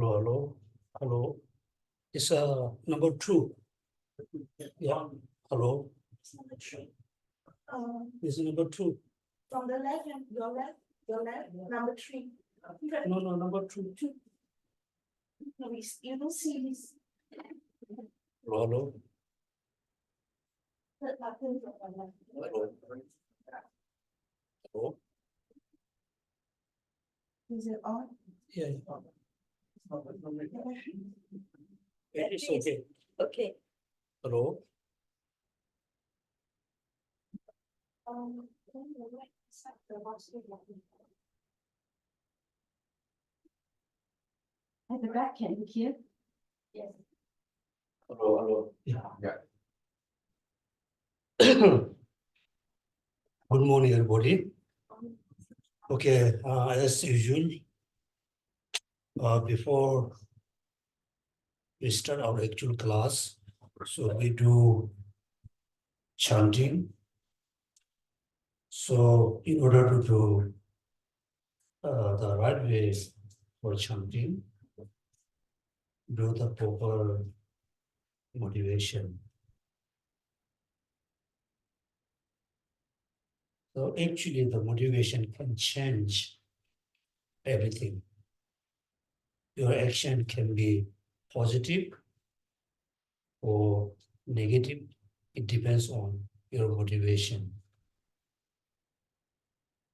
Hello. It's number 2. Yeah. Hello. It's number 2. From the left and your left, number 3. No, number 2. No, you don't see this. Hello. Hello. Is it on? Yeah. It's okay. Okay. Hello. On the right side, the box. At the back, can you hear? Yes. Hello. Yeah. Good morning, everybody. Okay, as usual, before we start our actual class, so we do chanting. So in order to do the right way for chanting, do the proper motivation. So actually the motivation can change everything. Your action can be positive or negative. It depends on your motivation.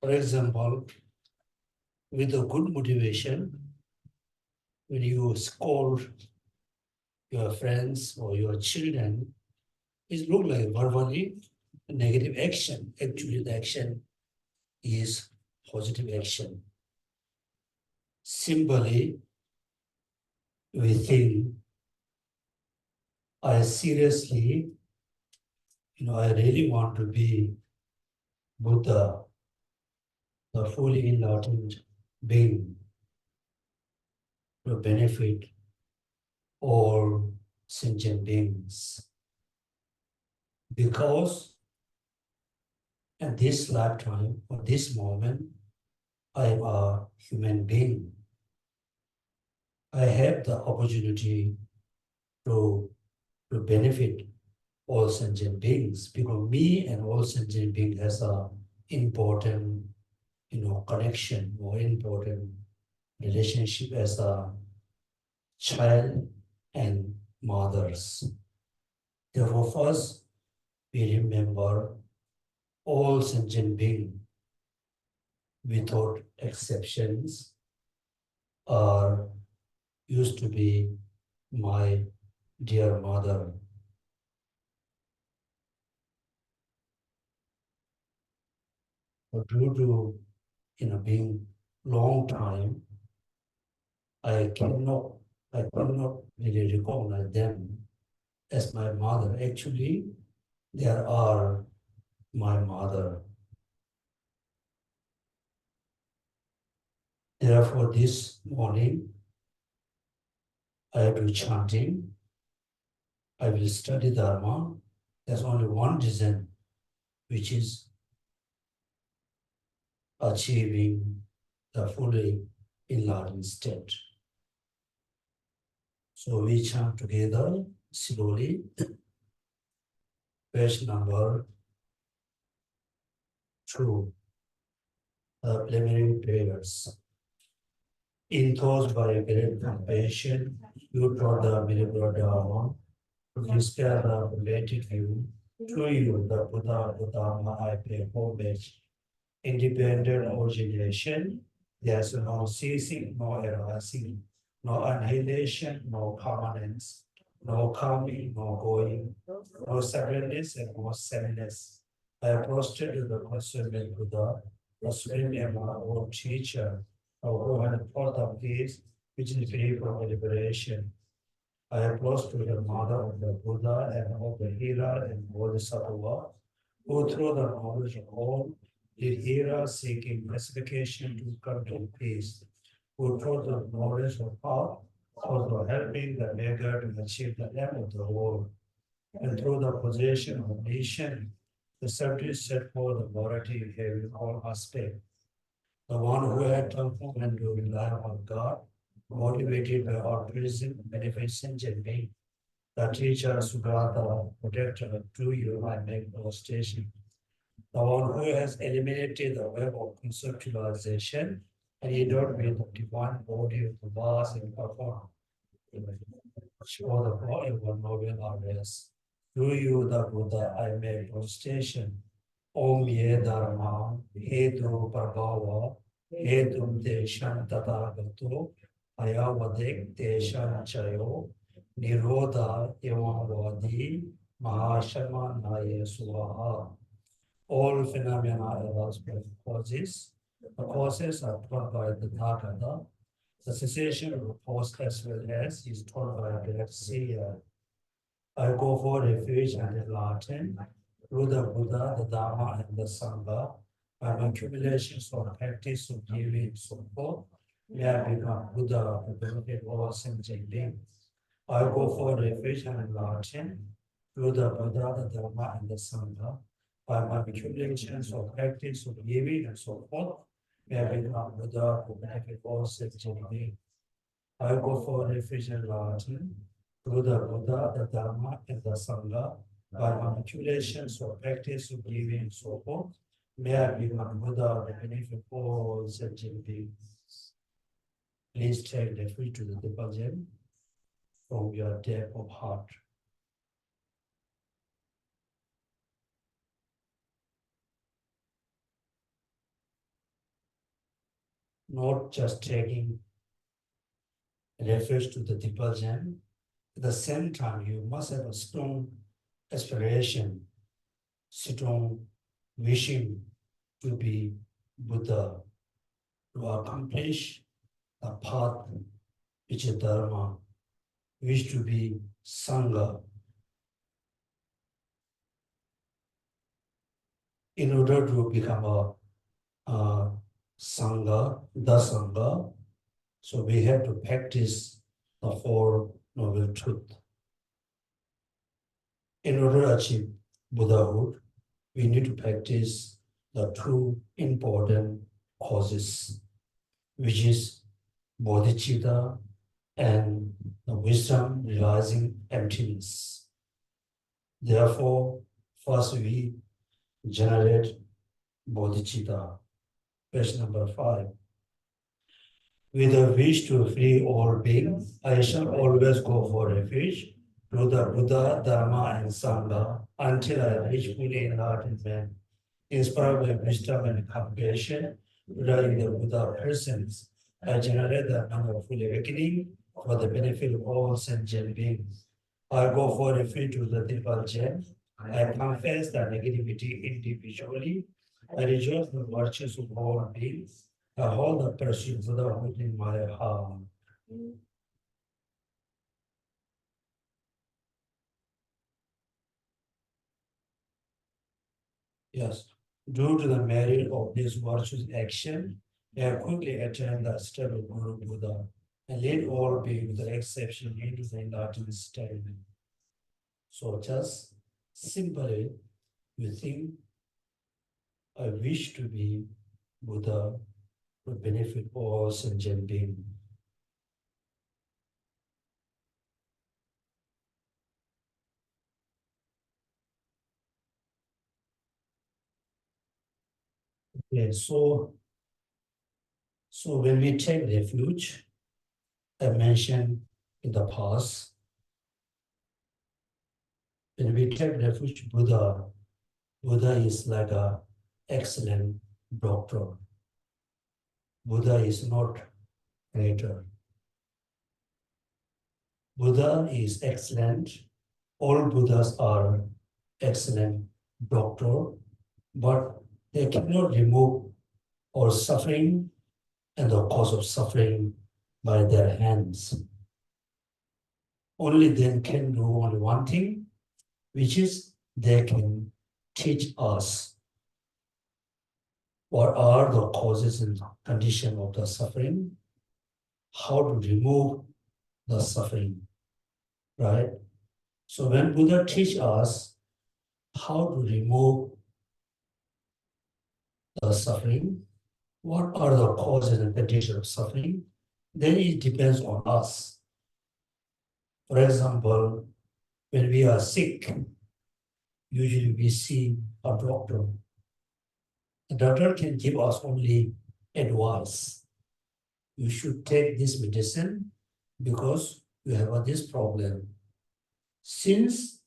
For example, with a good motivation, when you scold your friends or your children, it looks like verbally a negative action. Actually, the action is positive action. Simply, we think, I seriously, I really want to be Buddha, the fully enlightened being, to benefit all sentient beings. Because at this lifetime, or this moment, I am a human being. I have the opportunity to benefit all sentient beings, because me and all sentient beings has a important, connection or important relationship as a child and mothers. Therefore, first, we remember all sentient beings without exceptions are used to be my dear mother. But due to being long time, I cannot really recognize them as my mother. Actually, they are my mother. Therefore, this morning, I do chanting. I will study Dharma. There's only one reason, which is achieving the fully enlightened state. So we chant together slowly. Page number 2, the preliminary prayers. Enthused by great compassion, you taught the miracle Dharma to inspire the related you. To you, the Buddha, I pay homage. Independent origination, there's no ceasing, no arising, no annihilation, no permanence, no coming, no going, no separateness and no sameness. I have prostrated the consummate Buddha, the supreme and my own teacher, who had a thought of peace, which is free from liberation. I have prostrated the mother of the Buddha and of the Hira and Bodhisattva, who through the knowledge of all did Hira seeking pacification to come to peace, who taught the knowledge of power, also helping the beggar to achieve the end of the world, and through the possession of nation, the subject set forth the morality in having all aspects. The one who had come from and to rely on God, motivated by altruism, beneficence, and being. The teacher, Sugata, protector, true you, I make no station. The one who has eliminated the web of conceptualization and endowed with the divine body of the vast and perform. Show the forever noble awareness. Through you, the Buddha, I make no station. Om ye dharma, hetu prabhava, hetum deshan tathagato, ayavadik deshan chayo, nirodha evam mahashama naya suvaha. All phenomena arise by causes. The causes are taught by the Tathagata. The cessation of the cause as well as is taught by the Seer. I go for refuge and enlighten through the Buddha, the Dharma, and the Sangha. By accumulations of practice of giving so forth, may I become Buddha to benefit all sentient beings. I go for refuge and enlighten through the Buddha, the Dharma, and the Sangha. By my accumulations of practice of giving and so forth, may I become Buddha to benefit all sentient beings. I go for refuge and enlighten through the Buddha, the Dharma, and the Sangha. By my accumulations of practice of giving and so forth, may I become Buddha to benefit all sentient beings. Please take refuge to the Dipajan from your depth of heart. Not just taking refuge to the Dipajan, at the same time, you must have a strong aspiration, strong wishing to be Buddha, to accomplish the path which is Dharma, wish to be Sangha. In order to become a Sangha, the Sangha, so we have to practice the Four Noble Truths. In order to achieve Buddhahood, we need to practice the two important causes, which is bodhicitta and the wisdom realizing emptiness. Therefore, first we generate bodhicitta. Page number 5. With a wish to free all beings, I shall always go for refuge to the Buddha, Dharma, and Sangha until I reach fully enlightenment. Inspired by wisdom and compassion, regarding the Buddha presence, I generate the full awakening for the benefit of all sentient beings. I go for refuge to the Dipajan. I confess the negativity individually. I rejoice in the virtues of all beings. I hold the pursuit of Buddhahood in my heart. Yes, due to the merit of this virtuous action, they have quickly attained the state of Guru Buddha and lead all beings with the exception into the enlightened state. So just simply you think, I wish to be Buddha to benefit all sentient beings. Okay, so when we take refuge, I mentioned in the past, when we take refuge, Buddha is like an excellent doctor. Buddha is not greater. Buddha is excellent. All Buddhas are excellent doctor, but they cannot remove our suffering and the cause of suffering by their hands. Only they can do only one thing, which is they can teach us what are the causes and condition of the suffering, how to remove the suffering, right? So when Buddha teach us how to remove the suffering, what are the causes and conditions of suffering, then it depends on us. For example, when we are sick, usually we see a doctor. The doctor can give us only advice. You should take this medicine because you have this problem. Since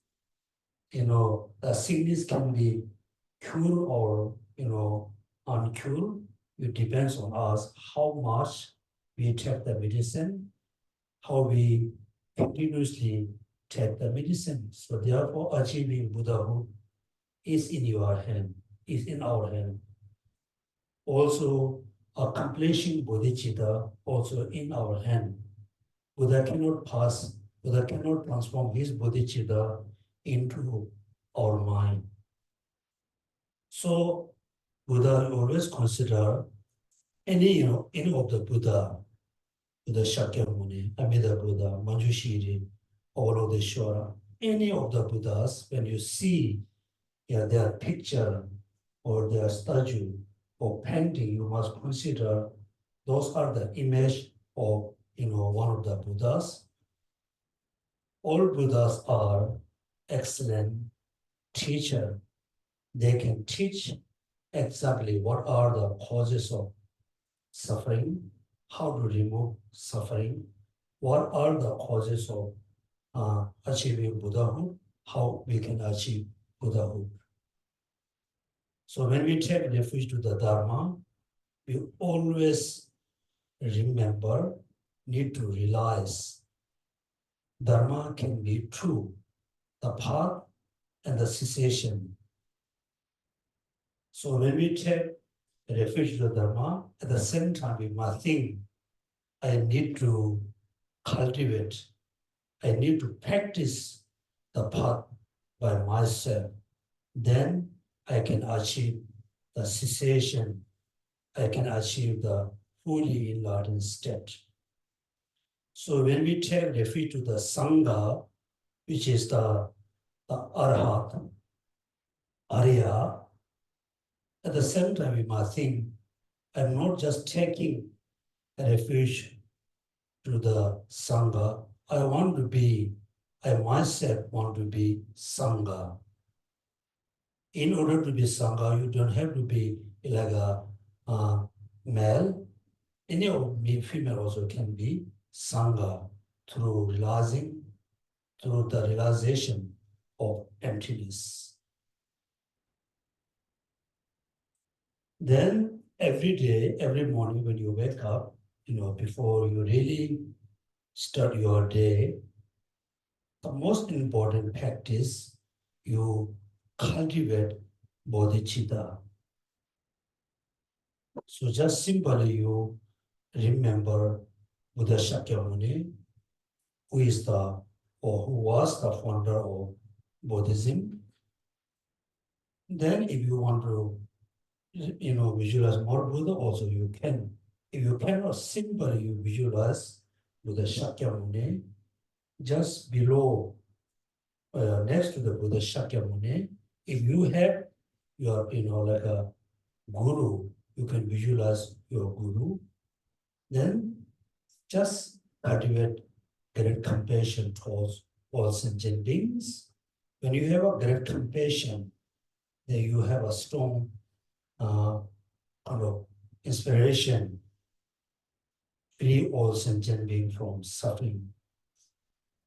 the sickness can be cured or uncured, it depends on us how much we take the medicine, how we continuously take the medicine. So therefore, achieving Buddhahood is in your hand, is in our hand. Also, accomplishing bodhicitta also in our hand. Buddha cannot transform his bodhicitta into our mind. So Buddha always consider any of the Buddha Shakyamuni, Amida Buddha, Manjushri, all of the Shora, any of the Buddhas, when you see their picture or their statue or painting, you must consider those are the image of one of the Buddhas. All Buddhas are excellent teacher. They can teach exactly what are the causes of suffering, how to remove suffering, what are the causes of achieving Buddhahood, how we can achieve Buddhahood. So when we take refuge to the Dharma, we always remember, need to realize Dharma can be true, the path and the cessation. So when we take refuge to the Dharma, at the same time we must think, I need to cultivate, I need to practice the path by myself. Then I can achieve the cessation, I can achieve the fully enlightened state. So when we take refuge to the Sangha, which is the Arhat, Arya, at the same time we must think, I'm not just taking refuge to the Sangha, I myself want to be Sangha. In order to be Sangha, you don't have to be like a male. Any of me, female also can be Sangha through the realization of emptiness. Then every day, every morning when you wake up, before you really start your day, the most important practice, you cultivate bodhicitta. So just simply you remember Buddha Shakyamuni, who who was the founder of Buddhism. Then if you want to visualize more Buddha, also you can. If you cannot simply you visualize Buddha Shakyamuni, just below, next to the Buddha Shakyamuni, if you have your, like a guru, you can visualize your guru, then just cultivate great compassion towards all sentient beings. When you have a great compassion, then you have a strong kind of inspiration, free all sentient beings from suffering.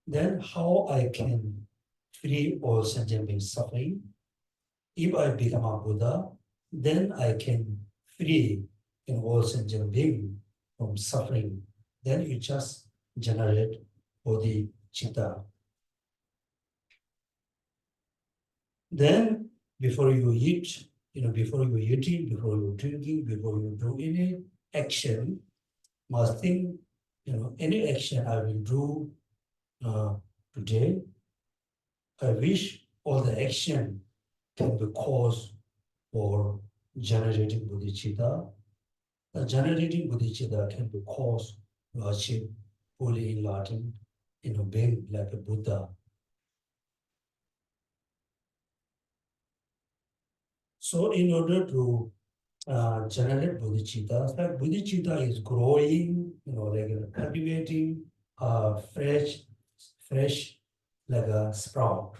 Then how I can free all sentient beings suffering? If I become a Buddha, then I can free all sentient beings from suffering. Then you just generate bodhicitta. Then before you eat, before you eating, before you drinking, before you do any action, must think, any action I will do today, I wish all the action can be cause for generating bodhicitta. The generating bodhicitta can be cause to achieve fully enlightened, being like a Buddha. So in order to generate bodhicitta. Like bodhicitta is growing, like cultivating fresh, like a sprout.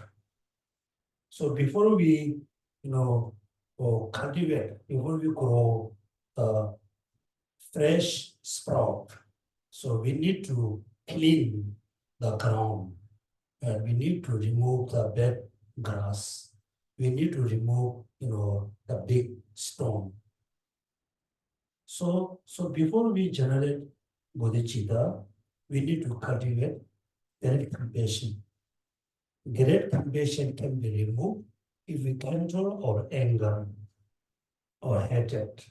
So before we, cultivate, before we grow the fresh sprout, so we need to clean the ground, and we need to remove the bad grass. We need to remove, the big stone. So before we generate bodhicitta, we need to cultivate great compassion. Great compassion can be removed if we control our anger or hatred.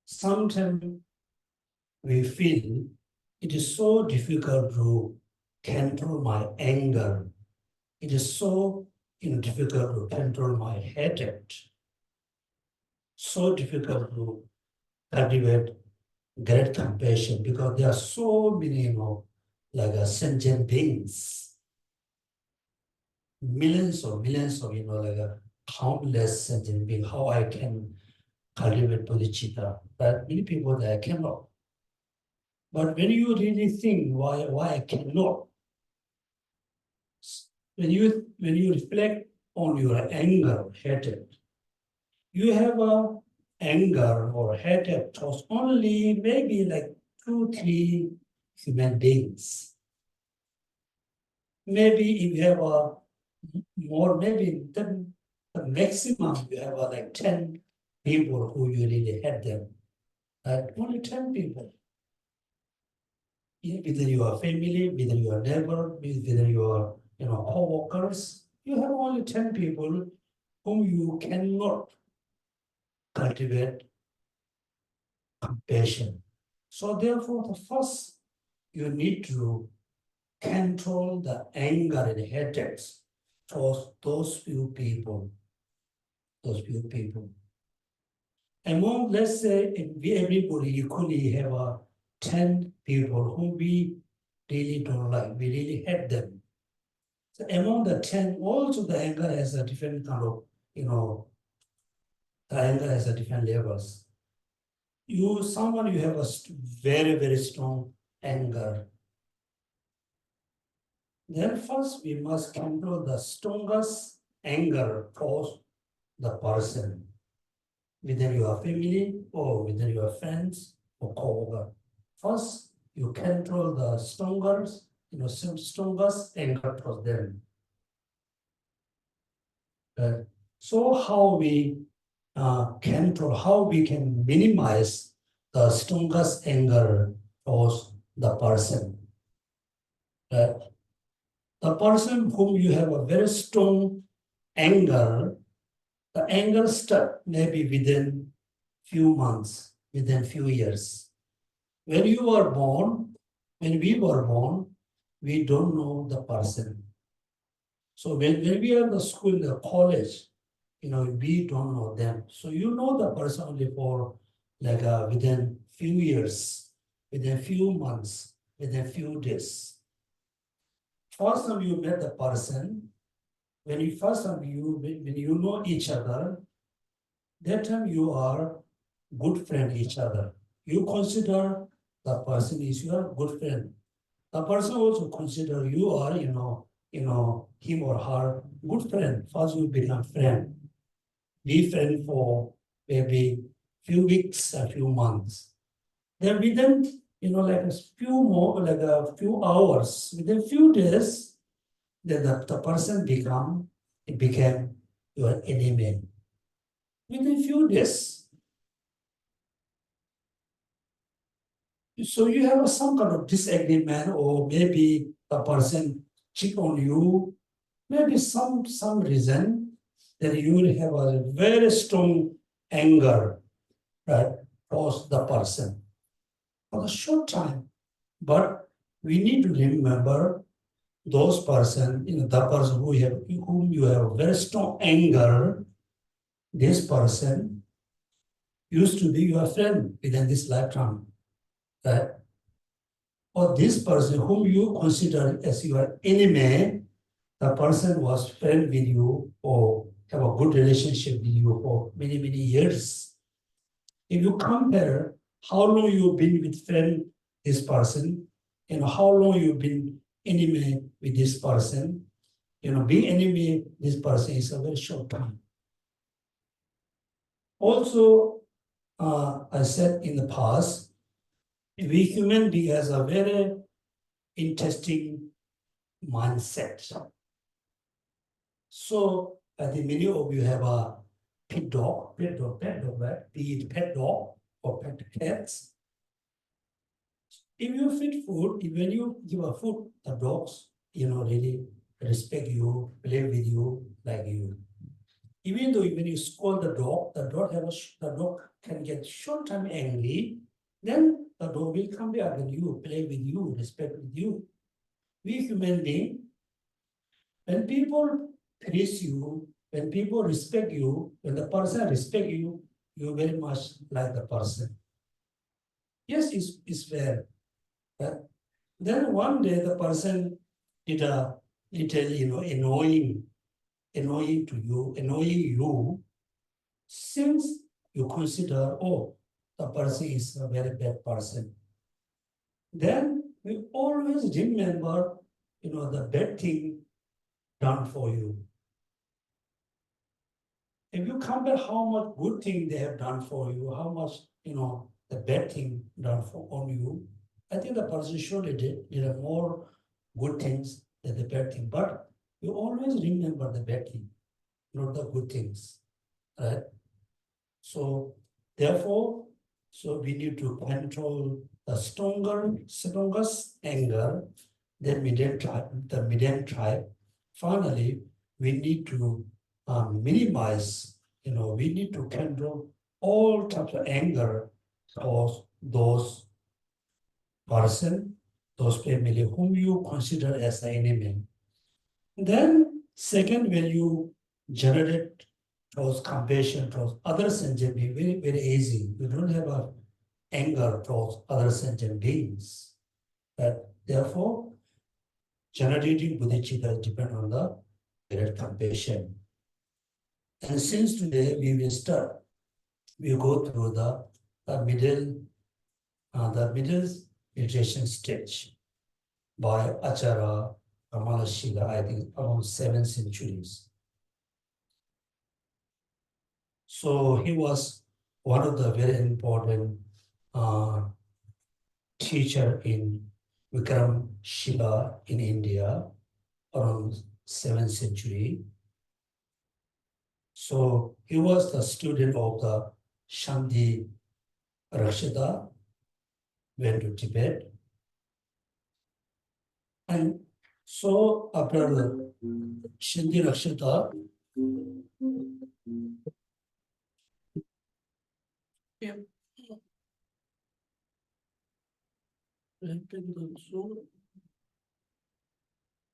Sometimes we feel it is so difficult to control my anger. It is so difficult to control my hatred. So difficult to cultivate great compassion because there are so many, like sentient beings, millions of, like countless sentient beings. How I can cultivate bodhicitta? But many people that I cannot. But when you really think why I cannot, when you reflect on your anger, hatred, you have a anger or hatred towards only maybe like 2, 3 human beings. Maybe if you have a more, maybe the maximum you have like 10 people who you really hate them. Only 10 people. Whether you are family, whether you are neighbor, whether you are co-workers, you have only 10 people whom you cannot cultivate compassion. So therefore, the first you need to control the anger and hatred towards those few people. Those few people. Among, let's say, if we everybody equally have 10 people whom we really don't like, we really hate them. So among the 10, also the anger has a different kind of, the anger has a different levels. Someone you have a very, very strong anger. Then first we must control the strongest anger towards the person, within your family or within your friends or co-worker. First, you control the strongest anger towards them. So how we control, how we can minimize the strongest anger towards the person. The person whom you have a very strong anger, the anger stuck maybe within few months, within few years. When we were born, we don't know the person. So when we are in the school, the college, we don't know them. So you know the person only for like within few years, within few months, within few days. First time you met the person, when you know each other, that time you are good friend each other. You consider the person is your good friend. The person also consider you are, him or her good friend. First you become friend. Be friend for maybe few weeks, a few months. Then within, like a few more, like a few hours, within few days, then the person became your enemy. Within few days. So you have some kind of disagreement, or maybe the person cheat on you, maybe some reason that you will have a very strong anger, right, towards the person for a short time. But we need to remember those person, the person whom you have very strong anger, this person used to be your friend within this lifetime, right? Or this person whom you consider as your enemy, the person was friend with you or have a good relationship with you for many, many years. If you compare how long you've been with friend, this person, how long you've been enemy with this person, being enemy with this person is a very short time. Also, I said in the past, we human being has a very interesting mindset. So I think many of you have a pet dog, right? Be it pet dog or pet cats. If you feed food, when you give a food, the dogs, really respect you, play with you like you. Even though when you scold the dog the dog can get short time angry, then the dog will come back and you, play with you, respect with you. We human being, when people praise you, when people respect you, when the person respect you, you very much like the person. Yes, it's fair. Then one day the person did a little, annoying you, since you consider, oh, the person is a very bad person. Then we always remember, the bad thing done for you. If you compare how much good thing they have done for you, how much, the bad thing done on you, I think the person surely did more good things than the bad thing. But you always remember the bad thing, not the good things, right? So therefore, we need to control the strongest anger, the medium tribe. Finally, we need to minimize, we need to control all types of anger towards those person, those family whom you consider as an enemy. Then second, when you generate towards compassion towards other sentient beings, very, very easy. You don't have a anger towards other sentient beings. Therefore, generating bodhicitta depends on the great compassion. And since today we will start, we go through the middle meditation stage by Acharya Kamalashila, I think around 7th centuries. So he was one of the very important teacher in Vikram Shila in India around 7th century. So he was the student of the Shanti Rakshita, went to Tibet. And so after the Shanti Rakshita,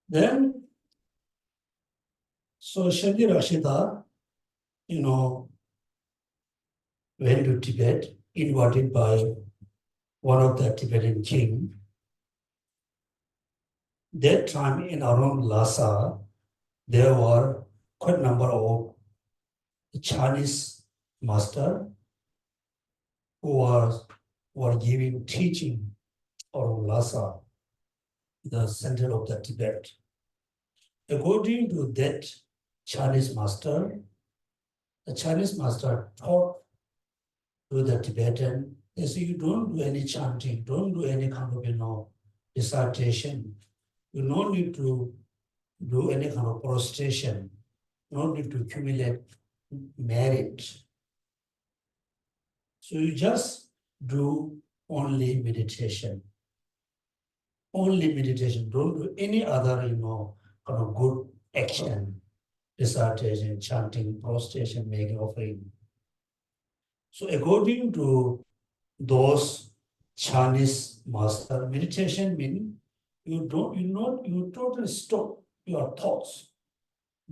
then, so Shanti Rakshita, went to Tibet, invited by one of the Tibetan king. That time in around Lhasa, there were quite a number of Chinese master who were giving teaching around Lhasa, the center of the Tibet. According to that Chinese master, the Chinese master taught to the Tibetan, they say, you don't do any chanting, don't do any kind of, recitation. You don't need to do any kind of prostration, no need to accumulate merit. So you just do only meditation. Only meditation. Don't do any other, kind of good action, recitation, chanting, prostration, making offering. So according to those Chinese master, meditation means you totally stop your thoughts.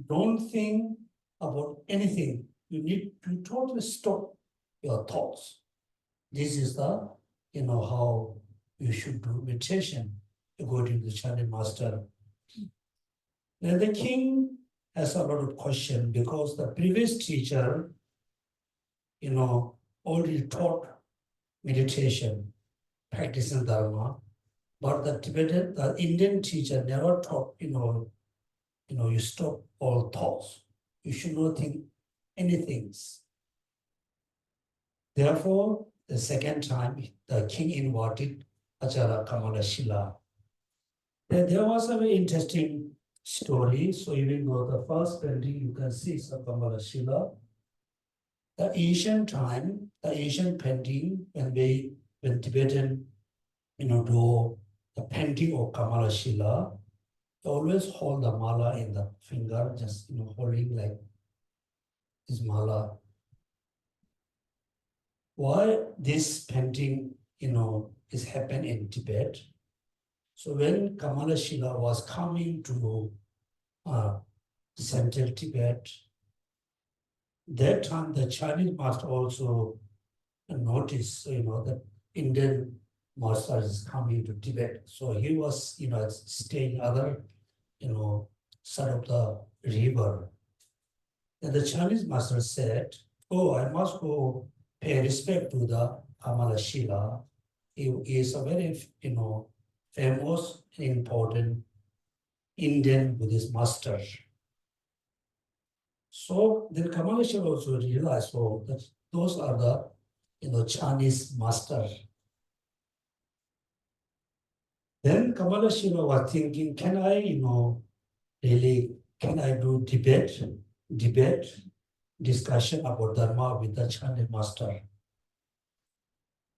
Don't think about anything. You need to totally stop your thoughts. This is the, how you should do meditation according to the Chinese master. Then the king has a lot of questions because the previous teacher, already taught meditation, practicing Dharma, but the Indian teacher never taught, you stop all thoughts. You should not think anything. Therefore, the second time, the king invited Acharya Kamalashila. There was a very interesting story. So even though the first painting you can see is a Kamalashila, the ancient time, the ancient painting, when Tibetan, do the painting of Kamalashila, they always hold the mala in the finger, just holding like this mala. Why this painting, is happened in Tibet? So when Kamalashila was coming to central Tibet, that time the Chinese master also noticed, that Indian master is coming to Tibet. So he was, staying other, side of the river. And the Chinese master said, "Oh, I must go pay respect to the Kamalashila. He is a very, famous and important Indian Buddhist master." So then Kamalashila also realized, oh, that those are the, Chinese master. Then Kamalashila was thinking, can I, can I do debate, discussion about Dharma with the Chinese master?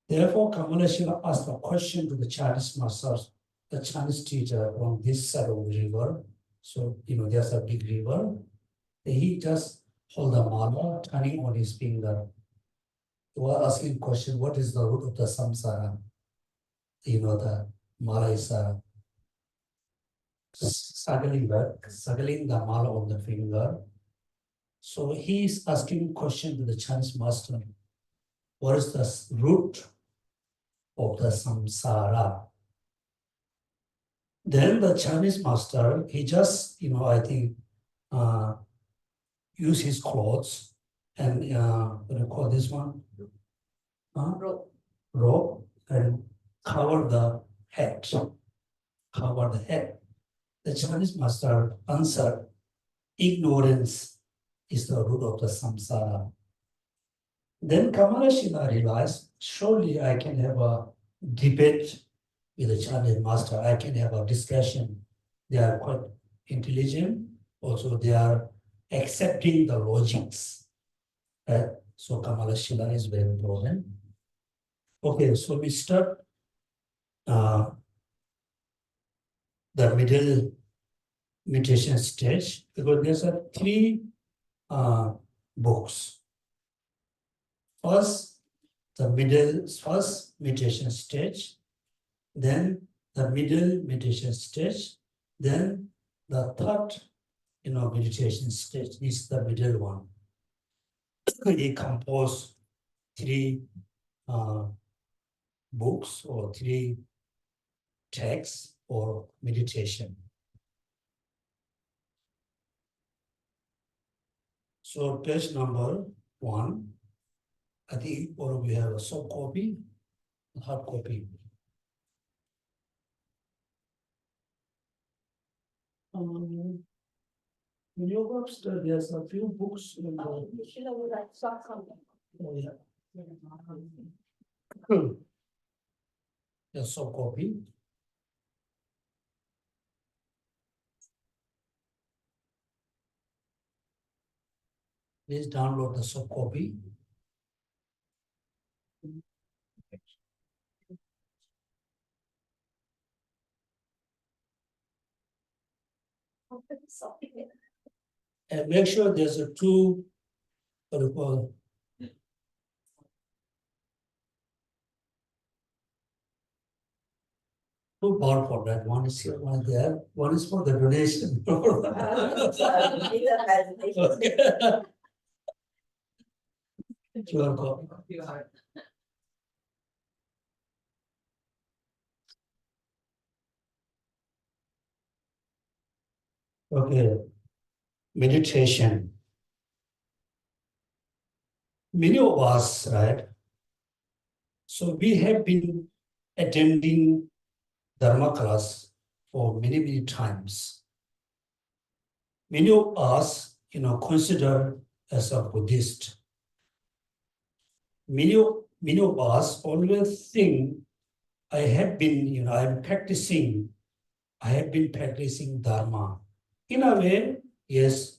Therefore, Kamalashila asked a question to the Chinese master, the Chinese teacher on this side of the river. So, there's a big river. He just hold the mala, turning on his finger. He was asking question, what is the root of the samsara? The mala is circling the mala on the finger. So he is asking question to the Chinese master, what is the root of the samsara? Then the Chinese master, he just, I think, use his clothes and what do you call this one? Rope and cover the head. Cover the head. The Chinese master answered, ignorance is the root of the samsara. Then Kamalashila realized, surely I can have a debate with the Chinese master. I can have a discussion. They are quite intelligent. Also, they are accepting the logics. Right? So Kamalashila is very important. Okay, so we start the middle meditation stage because there's a three books. First meditation stage, then the middle meditation stage, then the third, meditation stage is the middle one. It compose three books or three texts for meditation. So page number 1, I think all of you have a soft copy, hard copy. In your books, there's a few books in the. You should have like soft copy. Oh, yeah. The soft copy. Please download the soft copy. And make sure there's a two, what do you call it? Two bar for that. One is here, one there. One is for the donation. QR copy. Okay. Meditation. Many of us, right? So we have been attending Dharma class for many, many times. Many of us, consider as a Buddhist. Many of us always think I have been practicing Dharma. In a way, yes,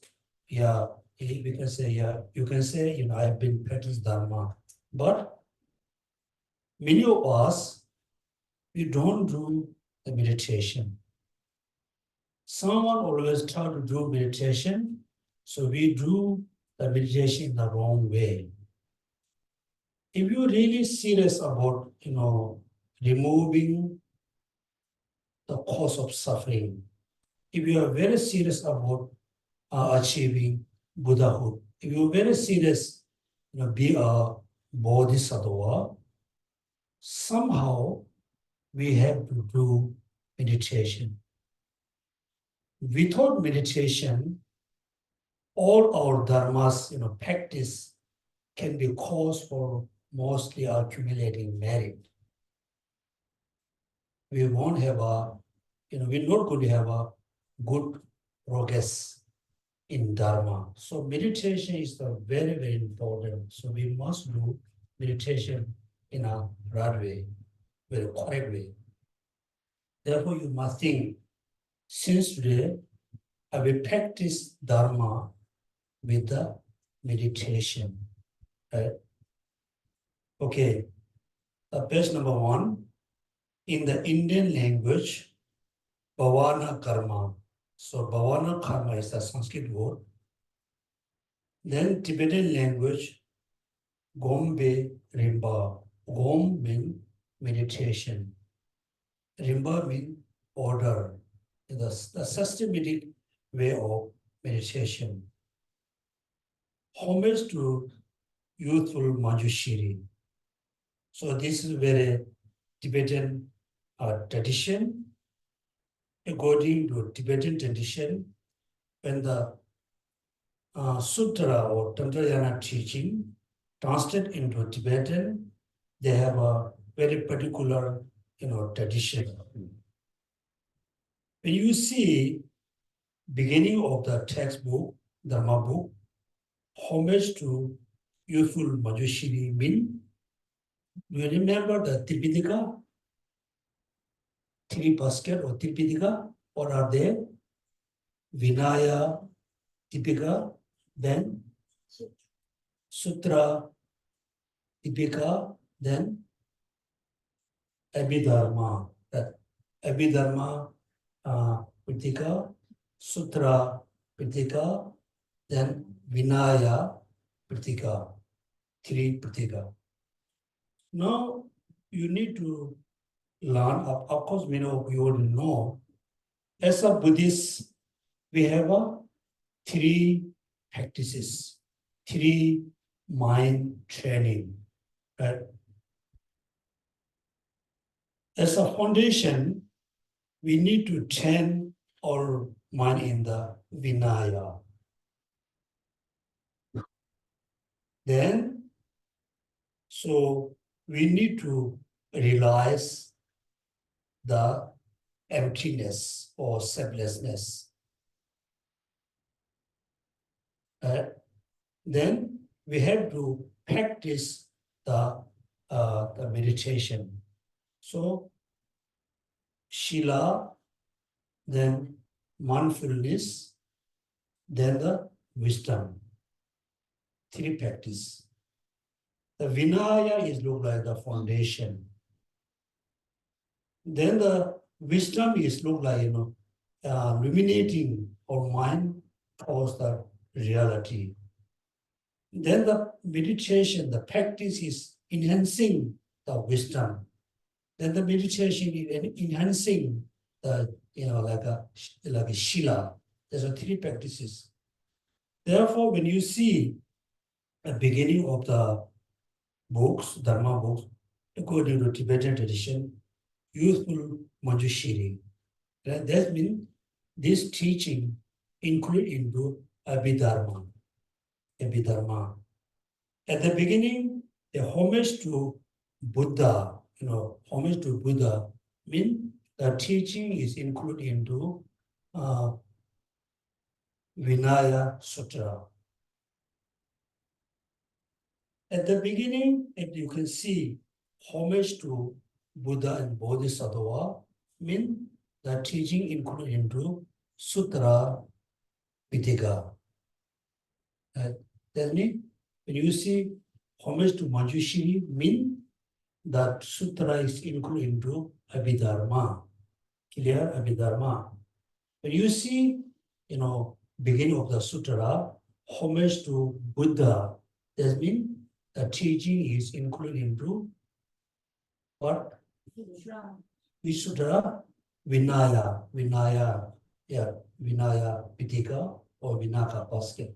yeah, we can say, yeah, you can say, I have been practicing Dharma. But many of us, we don't do the meditation. Someone always try to do meditation, so we do the meditation the wrong way. If you're really serious about, removing the cause of suffering, if you are very serious about achieving Buddhahood, if you're very serious, be a bodhisattva, somehow we have to do meditation. Without meditation, all our dharmas, practice can be cause for mostly accumulating merit. We won't have we're not going to have a good progress in Dharma. So meditation is the very, very important. So we must do meditation in a right way, very correct way. Therefore, you must think, since today, I will practice Dharma with the meditation. Right? Okay, page number 1. In the Indian language, Bhavana Karma. So Bhavana Karma is the Sanskrit word. Then Tibetan language, Gombe Rimba. Gom means meditation. Rimba means order. The systematic way of meditation. Homage to youthful Manjushri. So this is very Tibetan tradition. According to Tibetan tradition, when the Sutra or Tantrayana teaching translated into Tibetan, they have a very particular, tradition. When you see beginning of the textbook, Dharma book, homage to youthful Manjushri mean, do you remember the Tripitaka? Three basket or Tripitaka? What are they? Vinaya, Tipika, then Sutra, Tipika, then Abhidharma. That Abhidharma, Pitaka, Sutra, Pitaka, then Vinaya, Pitaka, three Pitaka. Now you need to learn, of course, many of you already know, as a Buddhist, we have three practices, three mind training. Right? As a foundation, we need to train our mind in the Vinaya. Then, so we need to realize the emptiness or selflessness. Then we have to practice the meditation. So, Shila, then mindfulness, then the wisdom. Three practice. The Vinaya is look like the foundation. Then the wisdom is look like, ruminating our mind towards the reality. Then the meditation, the practice is enhancing the wisdom. Then the meditation is enhancing the, like a Shila. There's a three practices. Therefore, when you see the beginning of the books, Dharma books, according to Tibetan tradition, youthful Manjushri. That means this teaching include into Abhidharma. Abhidharma. At the beginning, the homage to Buddha, homage to Buddha, mean the teaching is included into Vinaya Sutra. At the beginning, you can see homage to Buddha and Bodhisattva mean the teaching included into Sutra Pitaka. That means when you see homage to Manjushri mean that sutra is included into Abhidharma, clear Abhidharma. When you see, beginning of the sutra, homage to Buddha, that means the teaching is included into what? Which sutra? Vinaya, Vinaya Pitaka or Vinaka basket.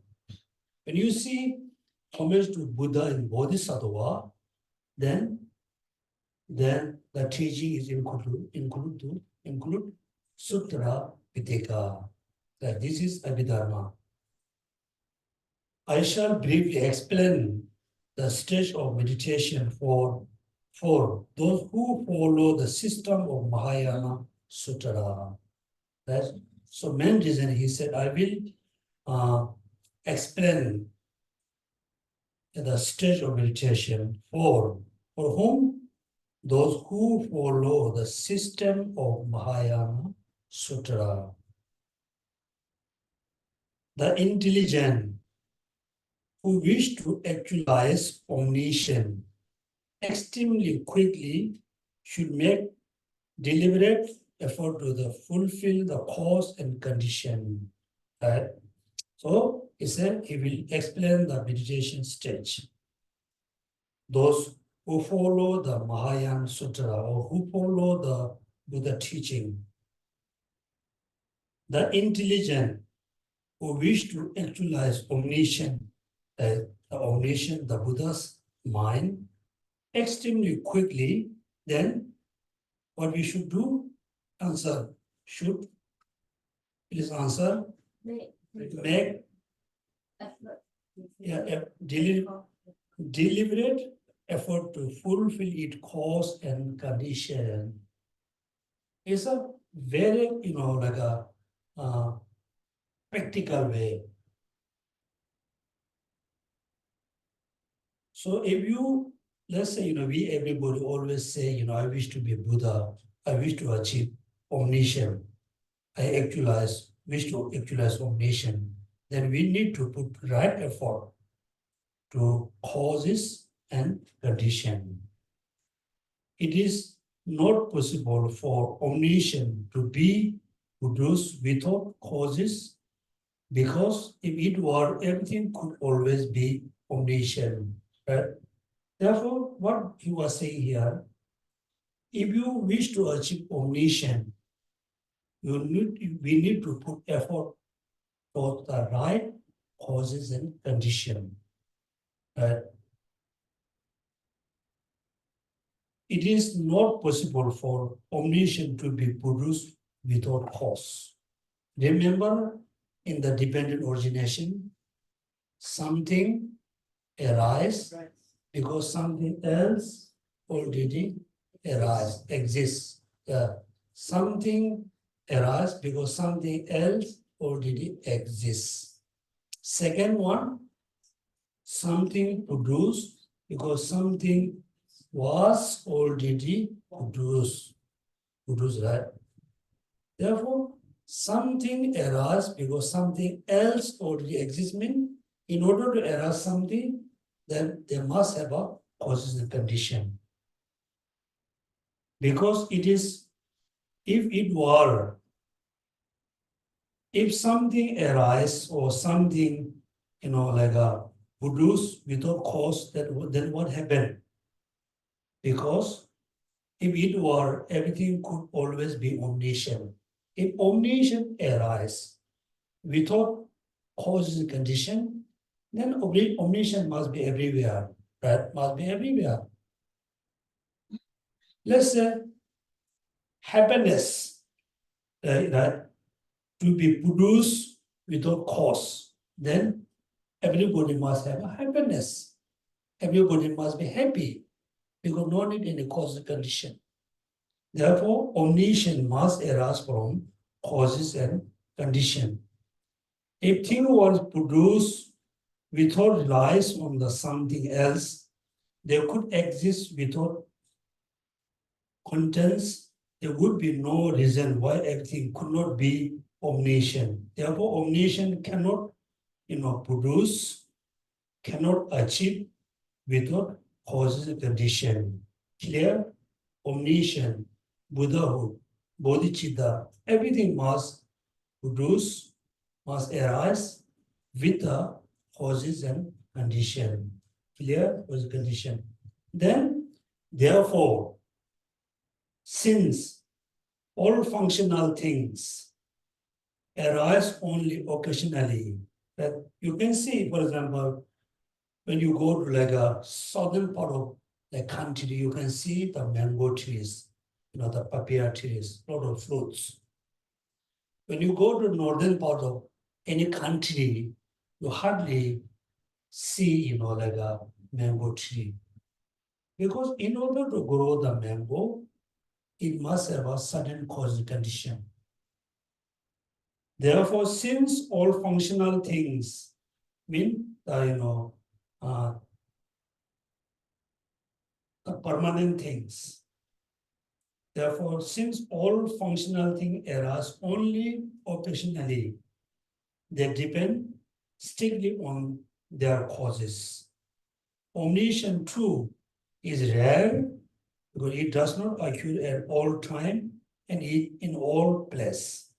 When you see homage to Buddha and Bodhisattva, then the teaching is include Sutra Pitaka. This is Abhidharma. I shall briefly explain the stage of meditation for those who follow the system of Mahayana Sutra. So main reason he said, I will explain the stage of meditation for whom? Those who follow the system of Mahayana Sutra. The intelligent who wish to actualize omniscience extremely quickly should make deliberate effort to fulfill the cause and condition. Right? So he said he will explain the meditation stage. Those who follow the Mahayana Sutra or who follow the Buddha teaching, the intelligent who wish to actualize omniscience, the Buddha's mind, extremely quickly, then what we should do? Answer. Should please answer. Make deliberate effort to fulfill its cause and condition. It's a very, like a practical way. So if you, let's say, everybody always say, I wish to be Buddha, I wish to achieve omniscience, I wish to actualize omniscience, then we need to put right effort to causes and condition. It is not possible for omniscience to be produced without causes, because if it were, everything could always be omniscient. Right? Therefore, what he was saying here, if you wish to achieve omniscience, we need to put effort for the right causes and condition. Right? It is not possible for omniscience to be produced without cause. Remember, in the dependent origination, something arises because something else already exists. Something arises because something else already exists. Second one, something produced because something was already produced, right? Therefore, something arises because something else already exists. Means in order to arise something, then there must have a causes and condition. Because it is, if something arises or something, like a produced without cause, then what happened? Because if it were, everything could always be omniscient. If omniscient arises without causes and condition, then omniscient must be everywhere, right? Must be everywhere. Let's say happiness, right, to be produced without cause, then everybody must have a happiness. Everybody must be happy. because no need any causal condition. Therefore, omniscience must arise from causes and condition. If thing was produced without reliance on the something else, they could exist without contents. There would be no reason why everything could not be omniscient. Therefore, omniscience cannot, produce, cannot achieve without causes and condition. Clear? Omniscient, Buddhahood, Bodhicitta, everything must produce, must arise with the causes and condition. Clear? Was condition. Then, therefore, since all functional things arise only occasionally, that you can see, for example, when you go to like a southern part of the country, you can see the mango trees, the papaya trees, lot of fruits. When you go to northern part of any country, you hardly see, like a mango tree. Because in order to grow the mango, it must have a certain causal condition. Therefore, since all functional things mean, uh, the permanent things. Therefore, since all functional things arise only occasionally, they depend strictly on their causes. Omniscience too is rare because it does not occur at all time and in all place.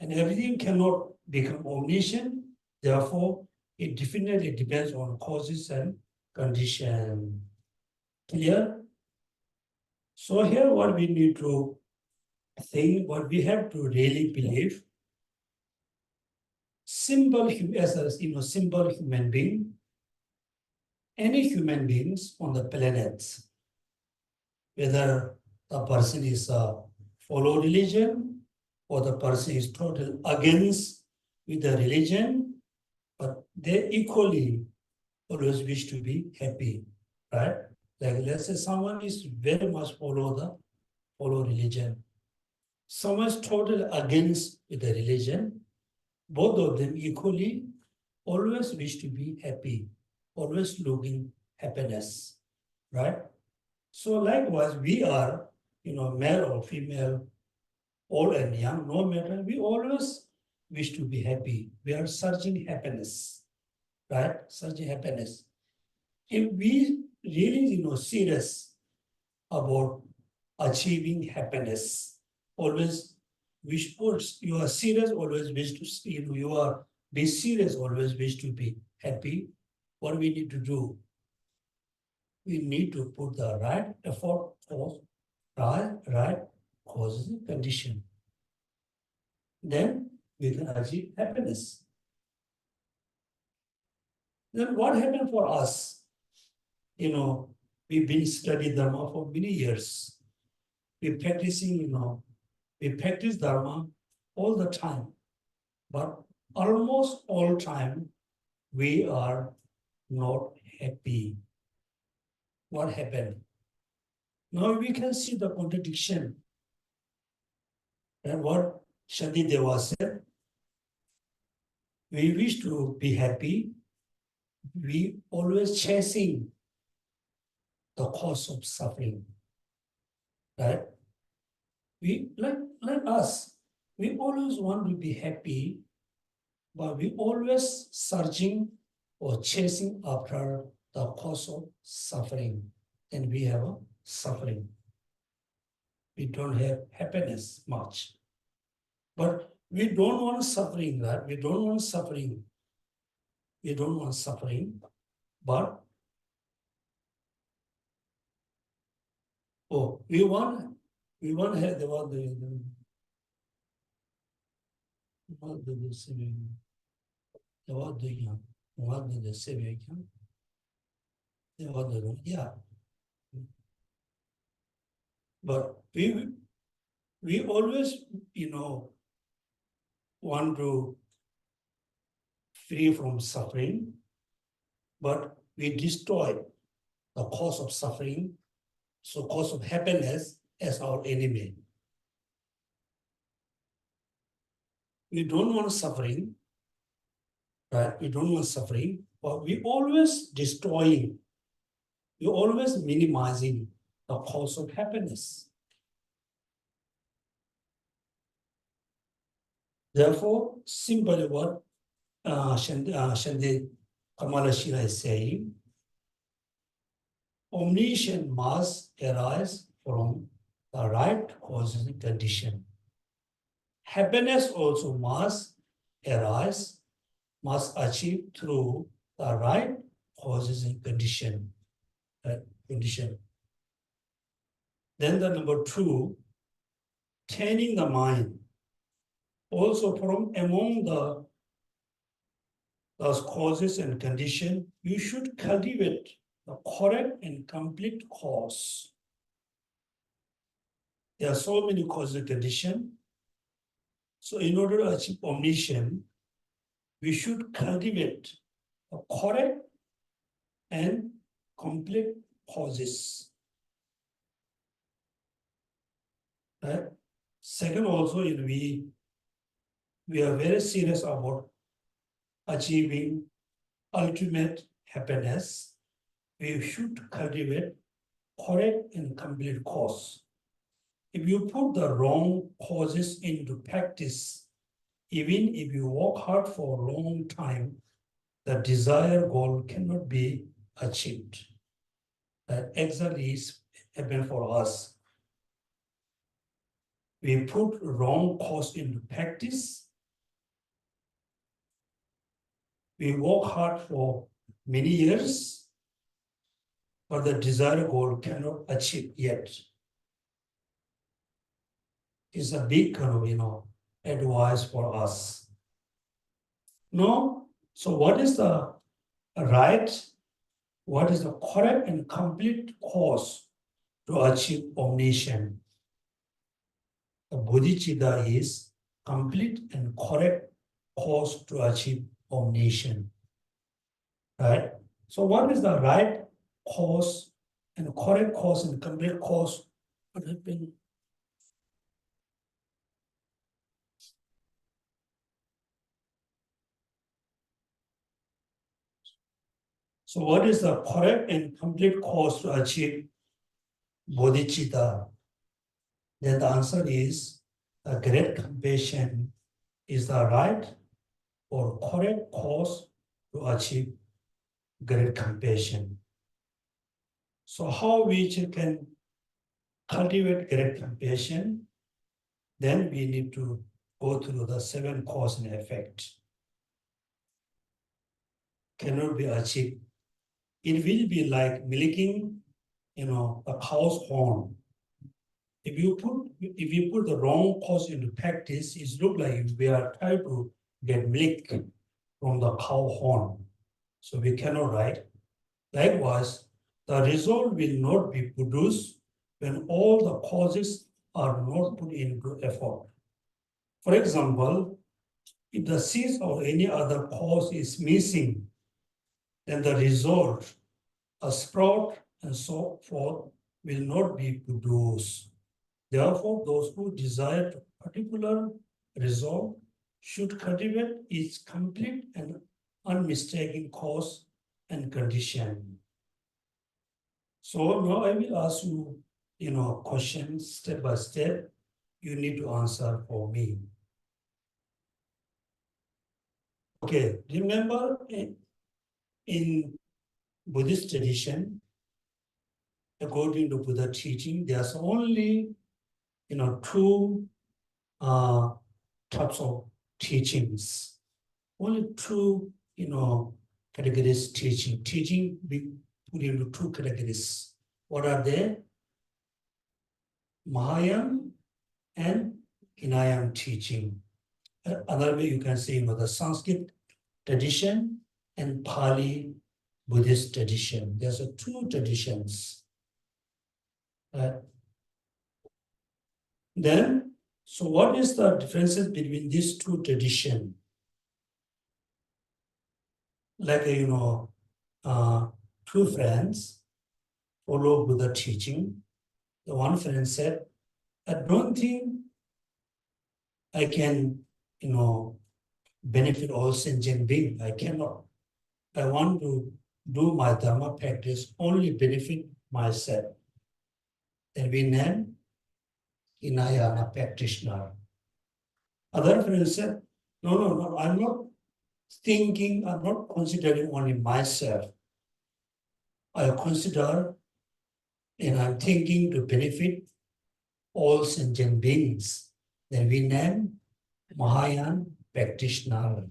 And everything cannot become omniscient. Therefore, it definitely depends on causes and condition. Clear? So here what we need to think, what we have to really believe, simple human being, any human beings on the planet, whether the person is a follow religion or the person is total against with the religion, but they equally always wish to be happy, right? Like let's say someone is very much follow religion. Someone is totally against with the religion. Both of them equally always wish to be happy, always looking happiness, right? So likewise, we are, male or female, old and young, no matter, we always wish to be happy. We are searching happiness, right? Searching happiness. If we really, serious about achieving happiness, always wish, you are serious, always wish to see, you are be serious, always wish to be happy. What we need to do? We need to put the right effort for right causes and condition. Then we can achieve happiness. Then what happened for us? We've been studying Dharma for many years. We're practicing, we practice Dharma all the time. But almost all time, we are not happy. What happened? Now we can see the contradiction. And what Shantideva said, we wish to be happy, we always chasing the cause of suffering, right? We like us, we always want to be happy, but we always searching or chasing after the cause of suffering, and we have a suffering. We don't have happiness much, but we don't want suffering, right? We don't want suffering. We don't want suffering, but we want to have the what the saving, the what the saving, the what the yeah. But we always want to free from suffering, but we destroy the cause of suffering So cause of happiness as our enemy. We don't want suffering, right? We don't want suffering, but we always destroying, we always minimizing the cause of happiness. Therefore, simply what Shandi Kamalashila is saying, omniscience must arise from the right causes and condition. Happiness also must arise, must achieve through the right causes and condition. Condition. Then the number two, training the mind. Also from among those causes and condition, you should cultivate the correct and complete cause. There are so many causes and conditions. So in order to achieve omniscience, we should cultivate the correct and complete causes. Right? Second, also, we are very serious about achieving ultimate happiness. We should cultivate correct and complete cause. If you put the wrong causes into practice, even if you work hard for a long time, the desired goal cannot be achieved. That exactly is happened for us. We put wrong cause into practice. We work hard for many years, but the desired goal cannot achieve yet. It's a big advice for us. No, so what is the right, what is the correct and complete cause to achieve omniscience? The bodhicitta is complete and correct cause to achieve omniscience. Right? So what is the right cause and correct cause and complete cause? What happened? So what is the correct and complete cause to achieve bodhicitta? Then the answer is a great compassion is the right or correct cause to achieve great compassion. So how we can cultivate great compassion? Then we need to go through the 7 cause and effect. Cannot be achieved. It will be like milking, a cow's horn. If you put the wrong cause into practice, it looks like we are trying to get milk from the cow horn. So we cannot, right? Likewise, the result will not be produced when all the causes are not put into effort. For example, if the seeds or any other cause is missing, then the result, a sprout and so forth, will not be produced. Therefore, those who desire a particular result should cultivate its complete and unmistaken cause and condition. So now I will ask you, questions step by step. You need to answer for me. Okay, remember in Buddhist tradition, according to Buddha teaching, there's only, two types of teachings. Only two, categories teaching. Teaching we put into 2 categories. What are they? Mahayana and Hinayana teaching. Another way you can say, the Sanskrit tradition and Pali Buddhist tradition. There's 2 traditions. Then, so what is the differences between these 2 traditions? Like, 2 friends follow Buddha teaching. The one friend said, I don't think I can, benefit all sentient beings. I cannot. I want to do my Dharma practice, only benefit myself. Then we name Hinayana practitioner. Other friends said, no, I'm not thinking, I'm not considering only myself. I consider and I'm thinking to benefit all sentient beings. Then we name Mahayana practitioner.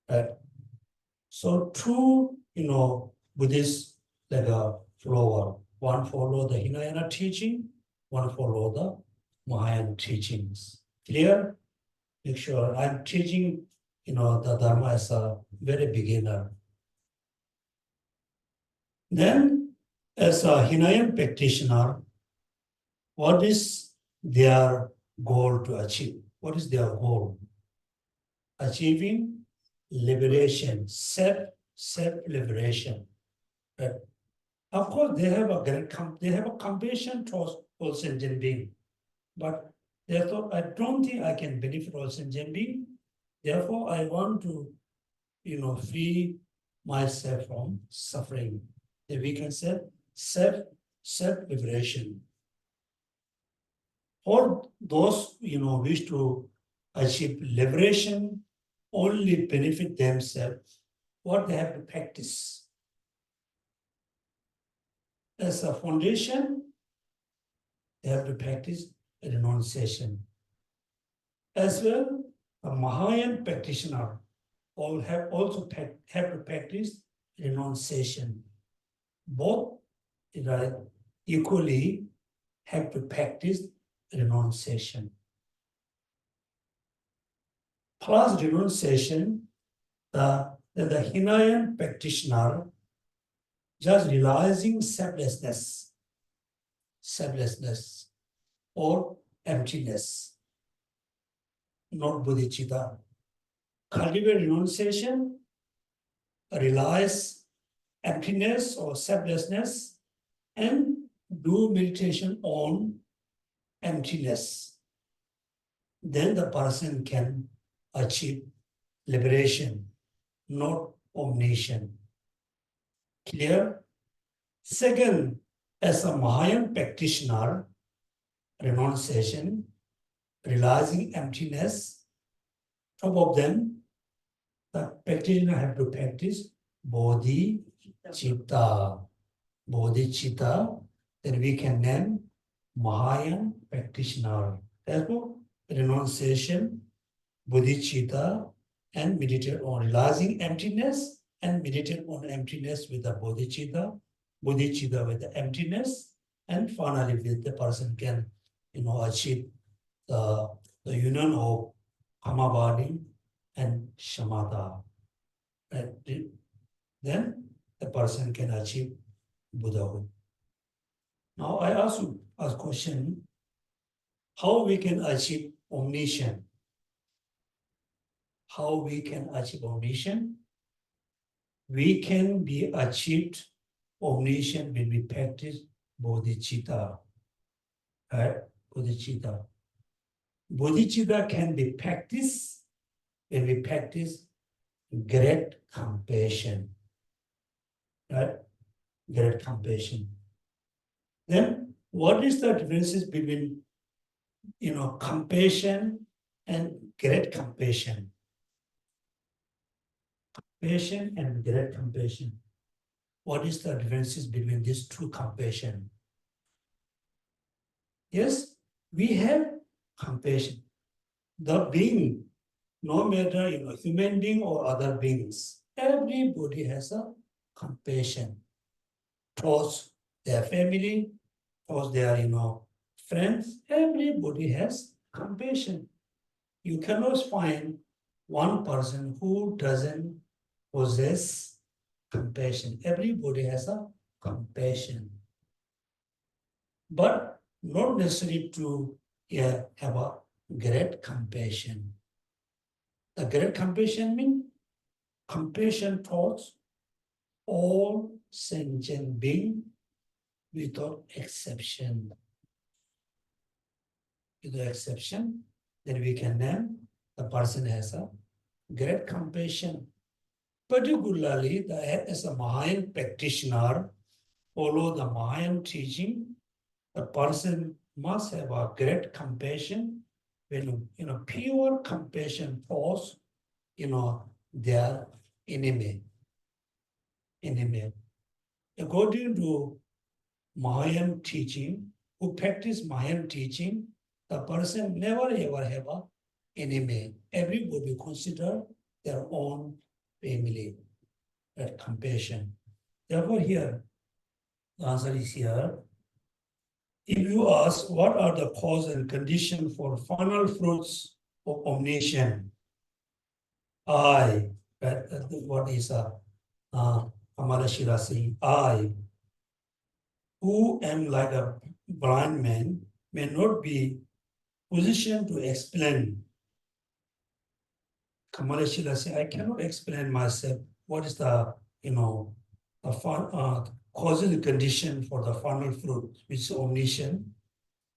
Right? So two, Buddhist like a flower. One follow the Hinayana teaching, one follow the Mahayana teachings. Clear? Make sure I'm teaching, the Dharma as a very beginner. Then, as a Hinayan practitioner, what is their goal to achieve? What is their goal? Achieving liberation, self-liberation. Right? Of course, they have a compassion towards all sentient beings, but they thought, I don't think I can benefit all sentient beings. Therefore, I want to, free myself from suffering. Then we can say self-liberation. For those, wish to achieve liberation, only benefit themselves, what they have to practice. As a foundation, they have to practice renunciation. As well, a Mahayana practitioner have to practice renunciation. Both equally have to practice renunciation. Plus renunciation, the Hinayan practitioner just realizing selflessness or emptiness, not bodhicitta. Cultivate renunciation, realize emptiness or selflessness, and do meditation on emptiness. Then the person can achieve liberation, not omniscience. Clear? Second, as a Mahayana practitioner, renunciation, realizing emptiness, top of them, the practitioner have to practice bodhicitta. Bodhicitta, then we can name Mahayana practitioner. Therefore, renunciation, bodhicitta, and meditate on realizing emptiness, and meditate on emptiness with the bodhicitta with the emptiness, and finally with the person can achieve the union of Kamabani and Shamatha. And then the person can achieve Buddhahood. Now I ask you a question, how we can achieve omniscience? How we can achieve omniscience? We can be achieved omniscience when we practice bodhicitta. Right? Bodhicitta. Bodhicitta can be practiced when we practice great compassion. Right? Great compassion. Then what is the differences between compassion and great compassion? Compassion and great compassion. What is the differences between these two compassion? Yes, we have compassion. The being, no matter human being or other beings, everybody has a compassion towards their family, towards their friends. Everybody has compassion. You cannot find one person who doesn't possess compassion. Everybody has a compassion. But not necessary to have a great compassion. The great compassion means compassion towards all sentient beings without exception. Without exception, then we can name the person has a great compassion. Particularly, as a Mahayan practitioner, follow the Mahayan teaching, the person must have a great compassion. When pure compassion towards their enemy. According to Mahayan teaching, who practice Mahayan teaching, the person never ever have a enemy. Everybody consider their own family. That compassion. Therefore, here the answer is here. If you ask what are the cause and condition for final fruits of omniscience, what is Amalashira saying, I, who am like a blind man, may not be positioned to explain. Kamalashila says, I cannot explain myself. What is the causal condition for the final fruit, which is omniscience,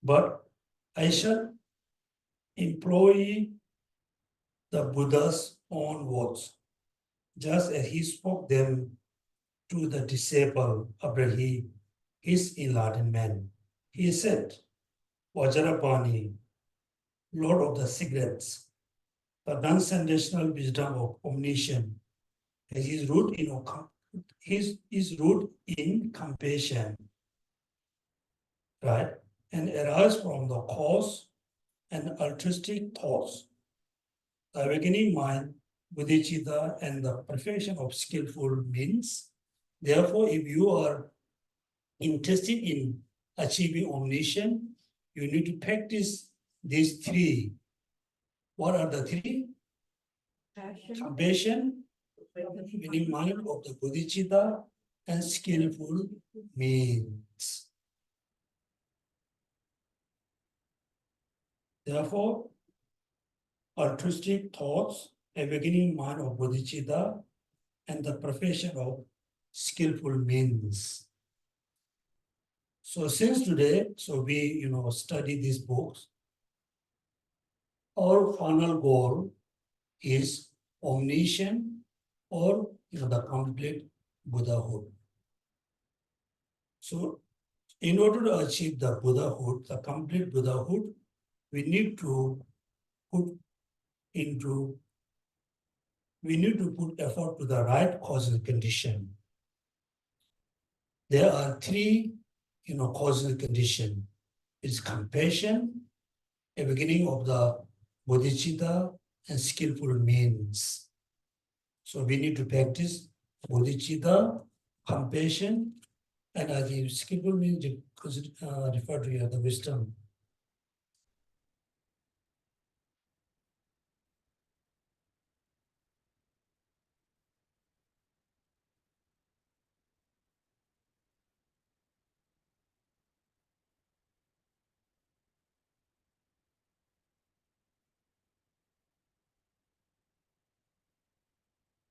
but I shall employ the Buddha's own words, just as he spoke them to the disciple after his enlightenment. He said, Vajrapani, Lord of the secrets, the transcendental wisdom of omniscience, has his root in compassion, right? And arise from the cause and altruistic thoughts. The awakening mind, bodhicitta, and the perfection of skillful means. Therefore, if you are interested in achieving omniscience, you need to practice these three. What are the three? Compassion, awakening mind of the bodhicitta, and skillful means. Therefore, altruistic thoughts, awakening mind of bodhicitta, and the profession of skillful means. So since today, we study these books, our final goal is omniscience or the complete Buddhahood. So in order to achieve the Buddhahood, the complete Buddhahood, we need to put effort to the right causal condition. There are three causal condition. It's compassion, a beginning of the bodhicitta, and skillful means. So we need to practice bodhicitta, compassion, and as the skillful means refer to the wisdom.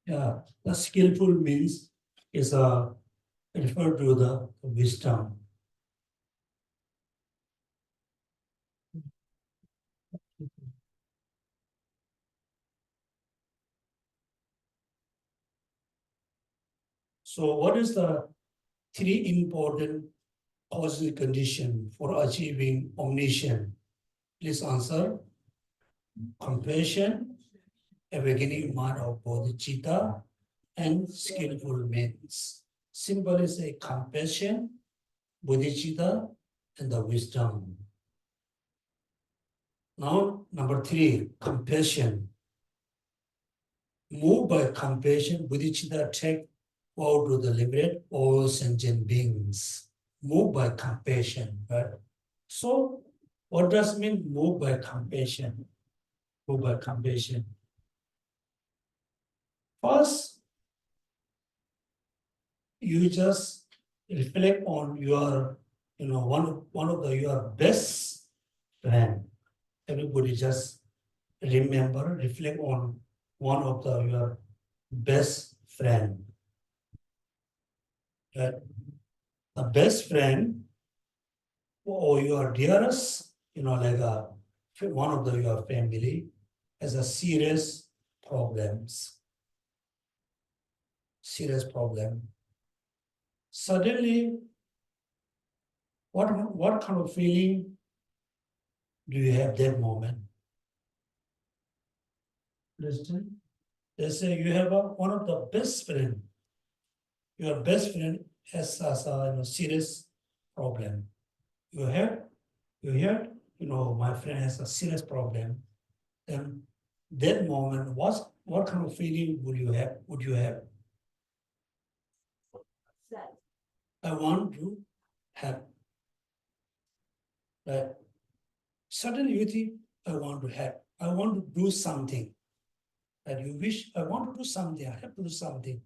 Yeah, the skillful means is refer to the wisdom. So what is the three important causal condition for achieving omniscience? Please answer. Compassion, awakening mind of bodhicitta, and skillful means. Simply say compassion, bodhicitta, and the wisdom. Now, number three, compassion. Moved by compassion, bodhicitta take vow to the liberate all sentient beings. Moved by compassion, right? So, what does mean moved by compassion? Moved by compassion. First, you just reflect on your, one of your best friend. Everybody just reflect on one of your best friend. Right? the best friend or your dearest, like one of your family has a serious problems, serious problem. Suddenly, what kind of feeling do you have that moment? Listen, they say you have one of the best friend. Your best friend has a serious problem. You heard, my friend has a serious problem. Then that moment, what kind of feeling would you have? Would you have? Sad. I want to have. Right? Suddenly you think, I want to have. I want to do something. That you wish, I want to do something. I have to do something.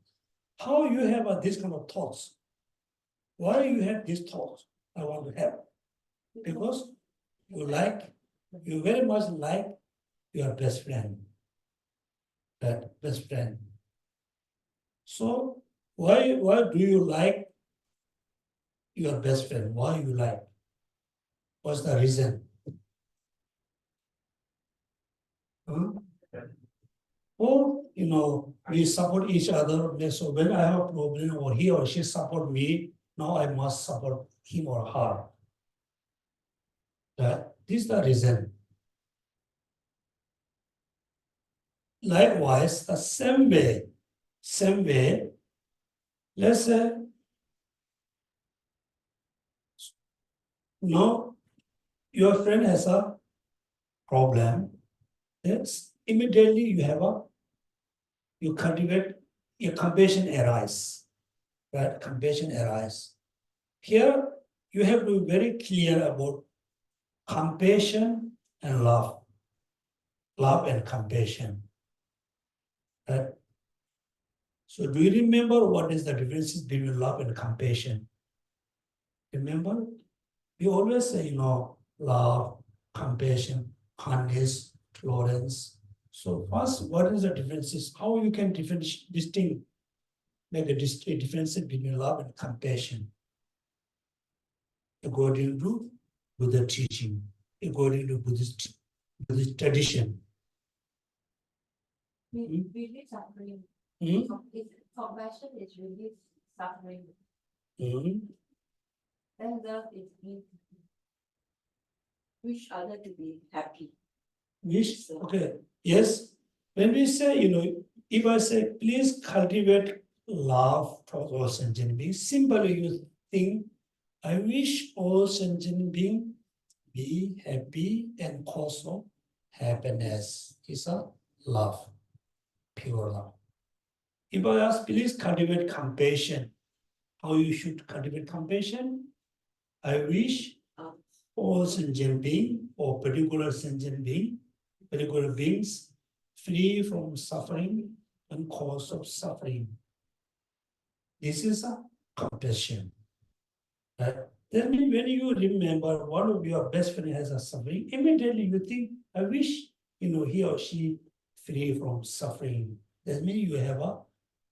How you have this kind of thoughts? Why you have these thoughts? I want to have. Because you very much like your best friend. That best friend. So why do you like your best friend? Why you like? What's the reason? Hmm? Or, we support each other. So when I have a problem or he or she support me, now I must support him or her. This is the reason. Likewise, the same way, let's say, your friend has a problem. That's immediately you cultivate your compassion arise. Right? Compassion arise. Here, you have to be very clear about compassion and love. Love and compassion. Right? So do you remember what is the differences between love and compassion? Remember? We always say, love, compassion, kindness, tolerance. So first, what is the differences? How you can make a difference between love and compassion? According to Buddha teaching, according to Buddhist tradition. Release suffering. Hmm? Compassion is release suffering. Hmm? And love is wish other to be happy. Wish, okay, yes. When we say, if I say, please cultivate love for all sentient beings, simply you think, I wish all sentient beings be happy and cause of happiness is a love, pure love. If I ask, please cultivate compassion, how you should cultivate compassion? I wish all sentient beings or particular sentient being, particular beings, free from suffering and cause of suffering. This is a compassion. Right? That means when you remember one of your best friend has a suffering, immediately you think, I wish he or she free from suffering. That means you have a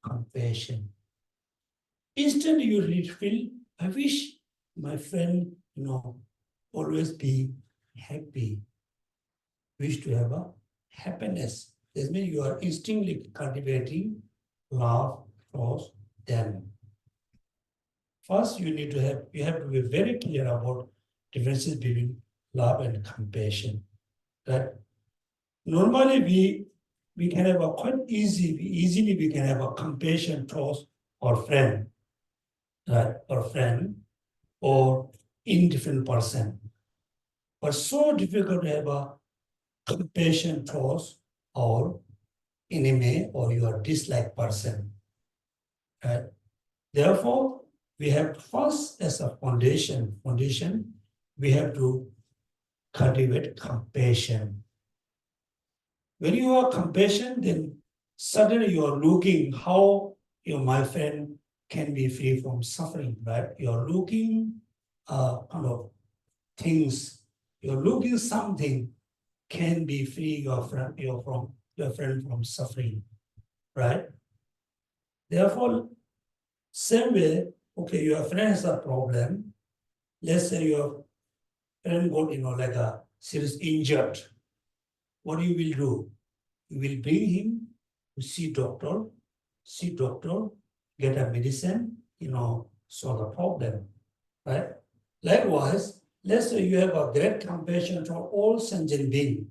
compassion. Instantly you feel, I wish my friend, always be happy. Wish to have a happiness. That means you are instinctively cultivating love towards them. First, you have to be very clear about differences between love and compassion. Right? Normally, we can have a quite easily we can have a compassion towards our friend, right? Or friend or indifferent person. But so difficult to have a compassion towards our enemy or your disliked person. Right? Therefore, we have first as a foundation, we have to cultivate compassion. When you have compassion, then suddenly you are looking how my friend can be free from suffering, right? You are looking kind of things. You're looking something can be free your friend from suffering, right? Therefore, same way, okay, your friend has a problem. Let's say your friend got, like a serious injured. What you will do? You will bring him to see doctor, get a medicine, solve the problem, right? Likewise, let's say you have a great compassion for all sentient beings,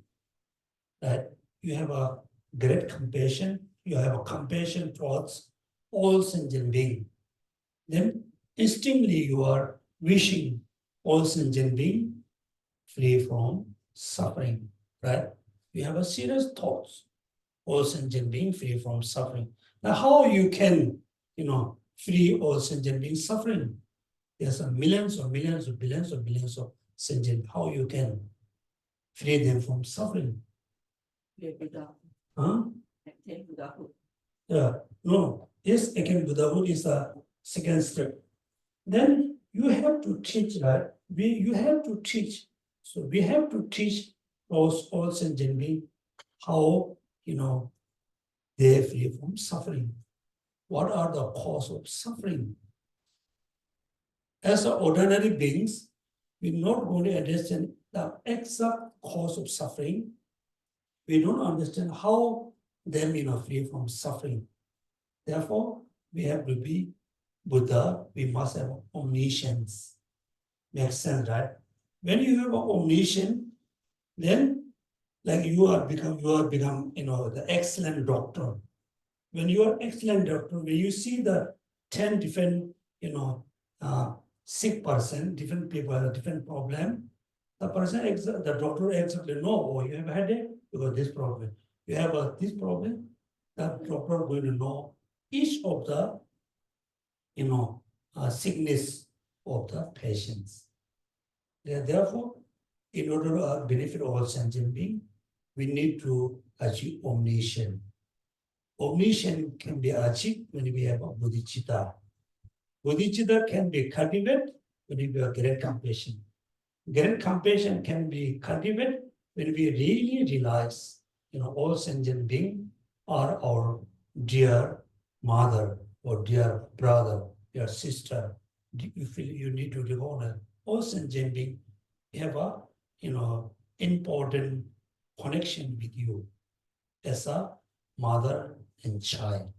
right? You have a great compassion, you have a compassion towards all sentient beings. Then instantly you are wishing all sentient beings free from suffering, right? You have a serious thoughts, all sentient beings free from suffering. Now, how you can, free all sentient beings suffering? There's a millions or millions or billions of sentient. How you can free them from suffering? Huh? Yeah, no. Yes, again, Buddhahood is the second step. Then you have to teach, right? You have to teach. So we have to teach all sentient beings how, they free from suffering. What are the cause of suffering? As ordinary beings, we're not going to understand the exact cause of suffering. We don't understand how them, free from suffering. Therefore, we have to be Buddha. We must have omniscience. Makes sense, right? When you have omniscience, then like you are become, the excellent doctor. When you are excellent doctor, when you see the 10 different, sick person, different people have a different problem, the doctor exactly know, oh, you have a headache, you got this problem. You have this problem, the doctor going to know each of the, sickness of the patients. Therefore, in order to benefit all sentient beings, we need to achieve omniscience. Omniscience can be achieved when we have a bodhicitta. Bodhicitta can be cultivated when we have great compassion. Great compassion can be cultivated when we really realize, all sentient beings are our dear mother or dear brother, dear sister. You feel you need to recognize all sentient beings have a, important connection with you as a mother and child.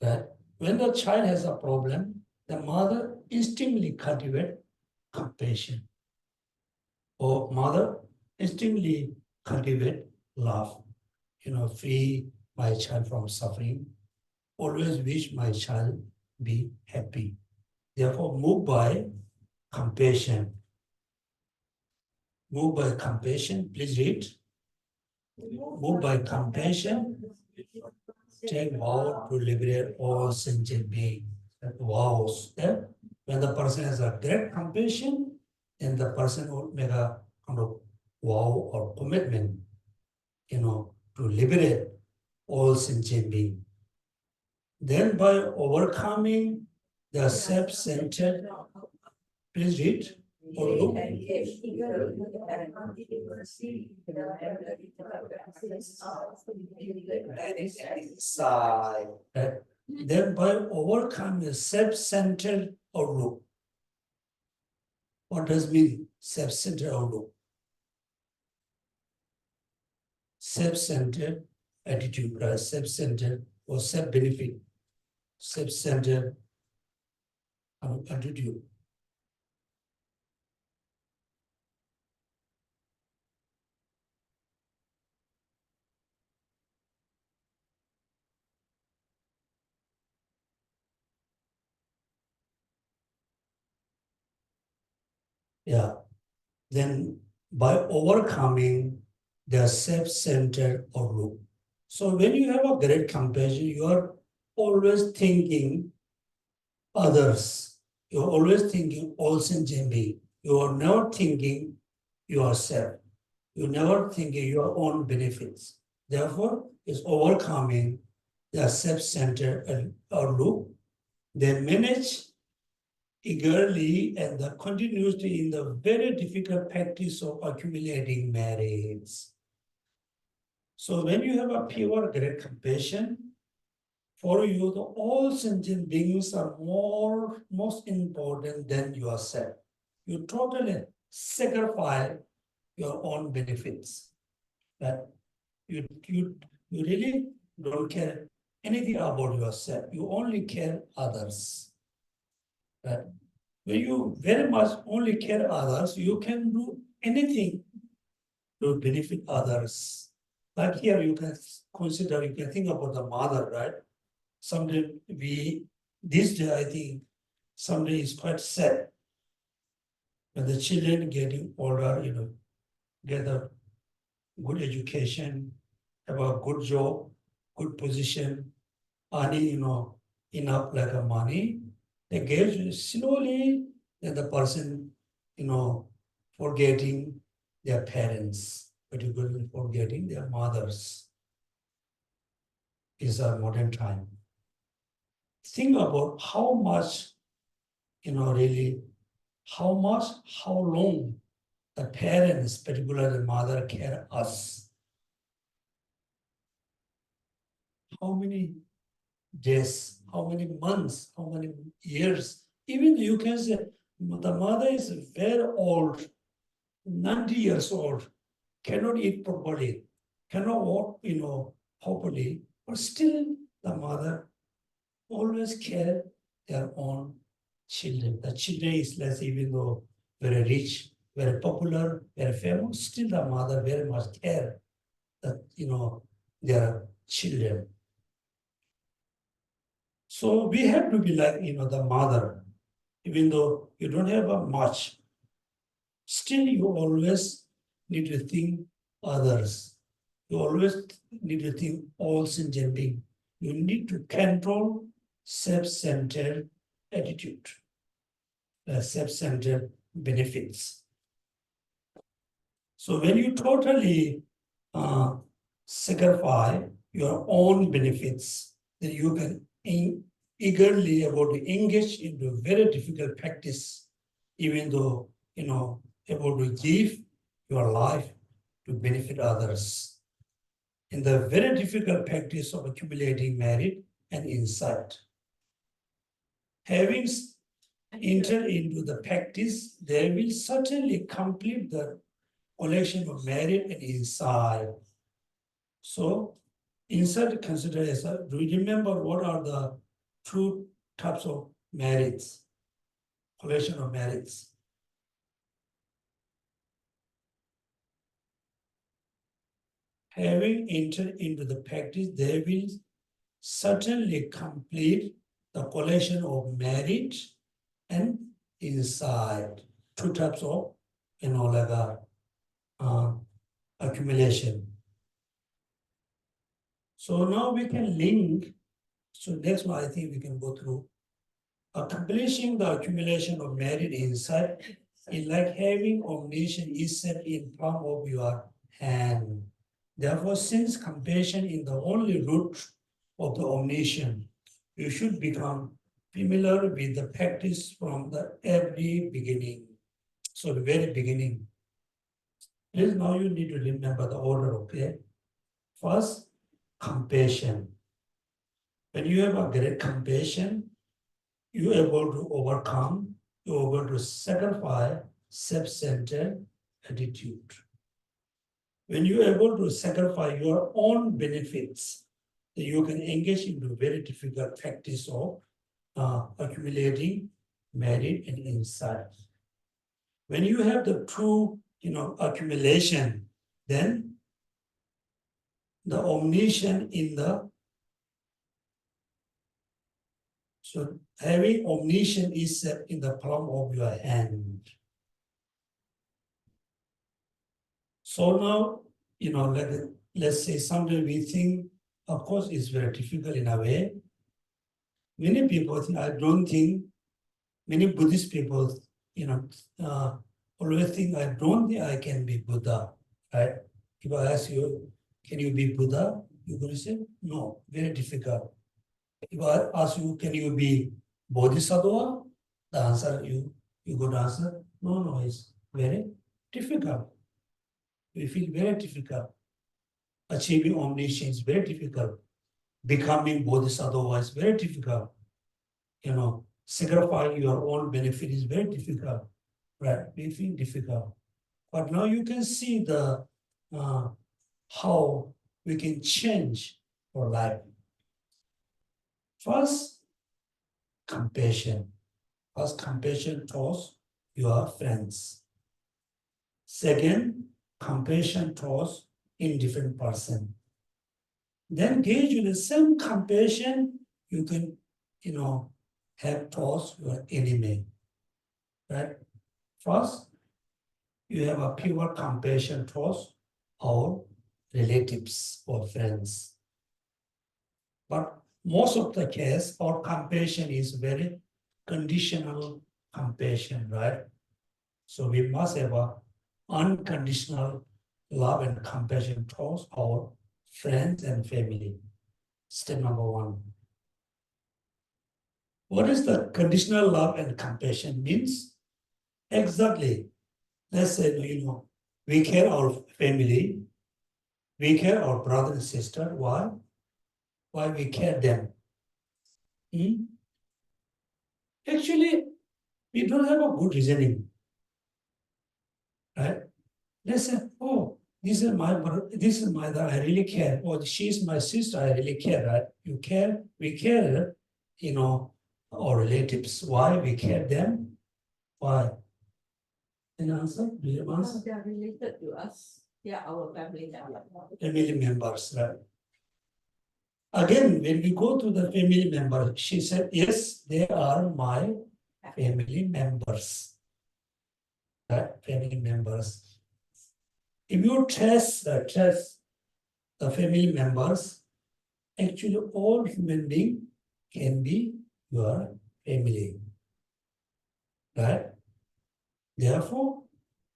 That when the child has a problem, the mother instantly cultivates compassion. Or mother instantly cultivate love. Free my child from suffering. Always wish my child be happy. Therefore, move by compassion. Move by compassion. Please read. Move by compassion. Take vow to liberate all sentient beings. Vows. That when the person has a great compassion, then the person will make a kind of vow or commitment, to liberate all sentient beings. Then by overcoming the self-centered, please read or look. Inside. Then by overcoming the self-centered outlook. What does mean self-centered outlook? Self-centered attitude, right? Self-centered or self-benefit. Self-centered attitude. Yeah. Then by overcoming the self-centered outlook. So when you have a great compassion, you are always thinking others. You're always thinking all sentient beings. You are never thinking yourself. You're never thinking your own benefits. Therefore, it's overcoming the self-centered outlook. Then manage eagerly and continuously in the very difficult practice of accumulating merits. So when you have a pure great compassion, For you, the all sentient beings are most important than yourself. You totally sacrifice your own benefits. That you really don't care anything about yourself. You only care others. Right? When you very much only care others, you can do anything to benefit others. Like here, you can consider, you can think about the mother, right? Someday this day, I think, someday is quite sad. When the children getting older, get a good education, have a good job, good position, earning, enough like a money, they get slowly, then the person, forgetting their parents, particularly forgetting their mothers, is a modern time. Think about how much, really, how much, how long the parents, particularly the mother, care us. How many days, how many months, how many years. Even you can say the mother is very old, 90 years old, cannot eat properly, cannot walk, properly, but still the mother always care their own children. The children is less, even though very rich, very popular, very famous, still the mother very much care that, their children. So we have to be like, the mother, even though you don't have a much, still you always need to think others. You always need to think all sentient being. You need to control self-centered attitude, self-centered benefits. So when you totally sacrifice your own benefits, then you can eagerly about to engage into very difficult practice, even though, able to give your life to benefit others. In the very difficult practice of accumulating merit and insight. Having entered into the practice, they will certainly complete the collection of merit and insight. So, insight considered as a, do you remember what are the two types of merits? Collection of merits. Having entered into the practice, they will certainly complete the collection of merit and insight. Two types of, accumulation. So now we can link. So next one, I think we can go through. Accomplishing the accumulation of merit insight is like having omniscience is set in palm of your hand. Therefore, since compassion is the only root of the omniscience, you should become familiar with the practice from the every beginning. So the very beginning. Please now you need to remember the order, okay? First, compassion. When you have a great compassion, you're able to overcome, you're able to sacrifice self-centered attitude. When you're able to sacrifice your own benefits, then you can engage into very difficult practice of accumulating merit and insight. When you have the true, accumulation, then the omniscience in the, so having omniscience is set in the palm of your hand. So now, let's say someday we think, of course, it's very difficult in a way. Many people think, I don't think, many Buddhist people, always think, I don't think I can be Buddha, right? If I ask you, can you be Buddha? You're going to say, no, very difficult. If I ask you, can you be Bodhisattva? The answer, you could answer, no, it's very difficult. We feel very difficult. Achieving omniscience is very difficult. becoming Buddhist, otherwise very difficult. Sacrificing your own benefit is very difficult, right? We feel difficult. But now you can see the how we can change our life. First, compassion. First, compassion towards your friends. Second, compassion towards indifferent person. Then gauge with the same compassion you can, have towards your enemy. Right? First, you have a pure compassion towards our relatives or friends. But most of the case, our compassion is very conditional compassion, right? So we must have a unconditional love and compassion towards our friends and family. Step number one. What is the conditional love and compassion means? Exactly. Let's say, we care our family, we care our brother and sister. Why? Why we care them? Actually, we don't have a good reasoning, right? Let's say, oh, this is my brother, this is my mother, I really care. Or she's my sister, I really care, right? You care, we care, our relatives. Why we care them? Why? An answer? Do you have answer? They are related to us. They are our family member. Family members, right? Again, when we go to the family member, she said, yes, they are my family members. Right? Family members. If you trace the family members, actually all human beings can be your family. Right? Therefore,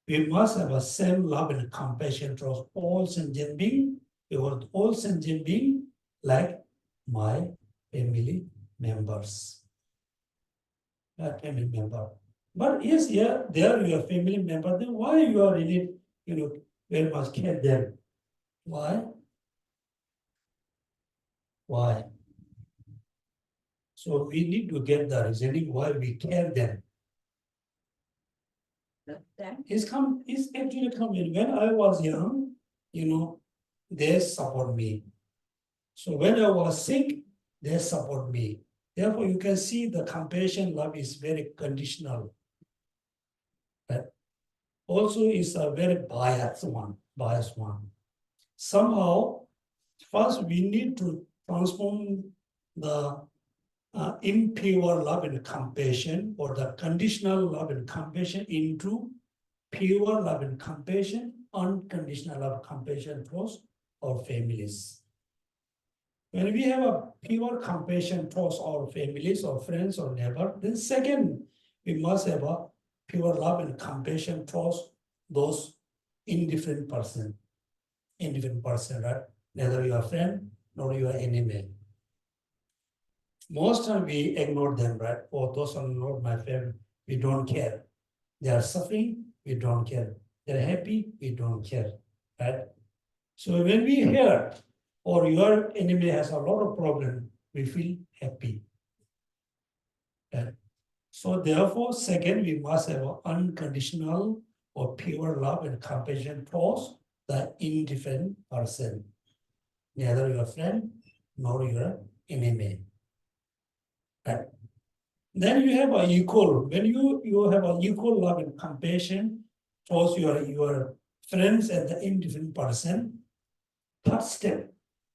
we must have a same love and compassion towards all sentient beings, because all sentient beings like my family members. Not family member. But yes, yeah, they are your family member. Then why you are really, very much care them? Why? Why? So we need to get the reasoning why we care them. It's actually coming. When I was young, they support me. So when I was sick, they support me. Therefore, you can see the compassion love is very conditional. Right? Also, is a very biased one. Somehow, first we need to transform the impure love and compassion, or the conditional love and compassion, into pure love and compassion, unconditional love and compassion towards our families. When we have a pure compassion towards our families or friends or neighbor, then second, we must have a pure love and compassion towards those indifferent person, right? Neither your friend nor your enemy. Most time we ignore them, right? Oh, those are not my family. We don't care. They are suffering, we don't care. They're happy, we don't care, right? So when we hear, or your enemy has a lot of problem, we feel happy. Right? So therefore, second, we must have an unconditional or pure love and compassion towards the indifferent person, neither your friend nor your enemy. Right? Then you have an equal. When you have an equal love and compassion towards your friends and the indifferent person, third step.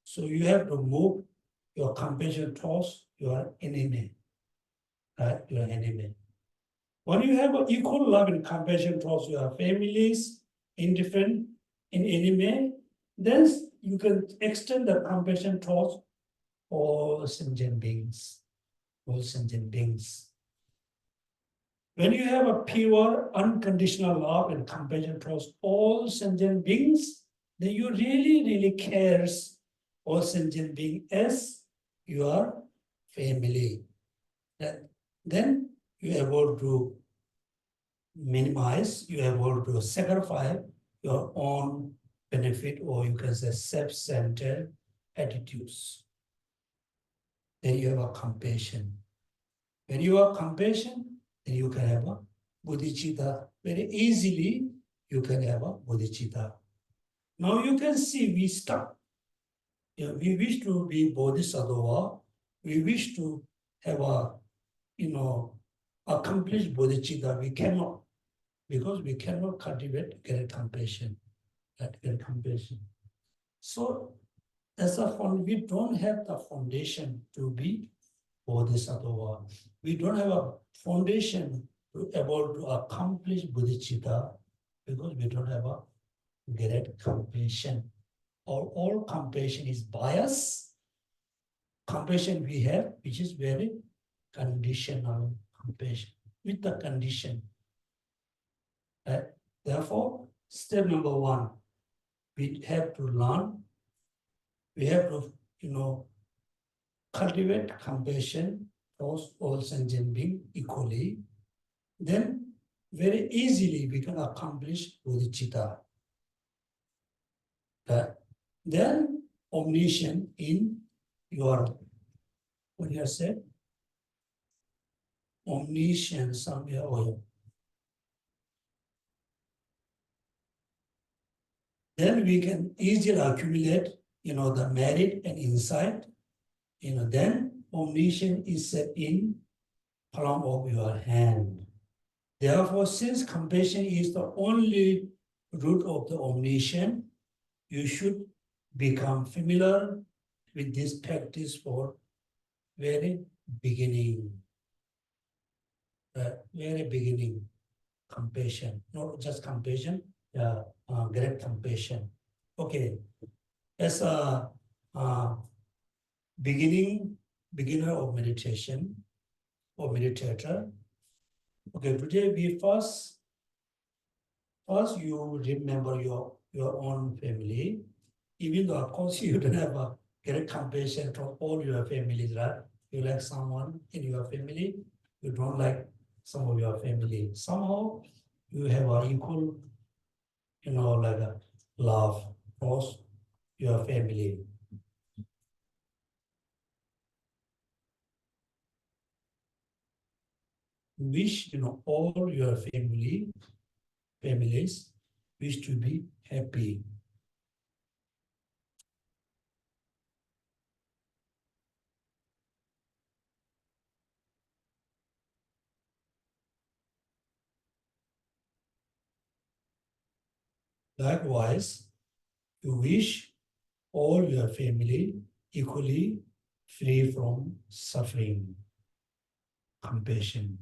So you have to move your compassion towards your enemy, right? Your enemy. When you have an equal love and compassion towards your families, indifferent and enemy, then you can extend the compassion towards all sentient beings. All sentient beings. When you have a pure, unconditional love and compassion towards all sentient beings, then you really, really cares all sentient beings as your family. Then you are able to minimize, you are able to sacrifice your own benefit, or you can say self-centered attitudes. then you have a compassion. When you have compassion, then you can have a bodhicitta. Very easily, you can have a bodhicitta. Now you can see we stuck. Yeah, we wish to be bodhisattva. We wish to have a, accomplished bodhicitta. We cannot, because we cannot cultivate great compassion. That great compassion. So, as a fund, we don't have the foundation to be bodhisattva. We don't have a foundation to able to accomplish bodhicitta because we don't have a great compassion. All compassion is bias. Compassion we have, which is very conditional compassion, with the condition. Therefore, step number one, we have to learn, we have to, cultivate compassion towards all sentient beings equally. Then, very easily we can accomplish bodhicitta. Then, omniscience in your, what you have said, omniscience somewhere. Then we can easily accumulate, the merit and insight. Then omniscience is set in palm of your hand. Therefore, since compassion is the only root of the omniscience, you should become familiar with this practice for very beginning. Very beginning, compassion, not just compassion, great compassion. Okay, as a beginner of meditation or meditator. Okay, today we first you remember your own family, even though of course you don't have a great compassion for all your families, right? You like someone in your family, you don't like some of your family. Somehow you have an equal, like a love for your family. Wish, all your families wish to be happy. Likewise, you wish all your family equally free from suffering, compassion.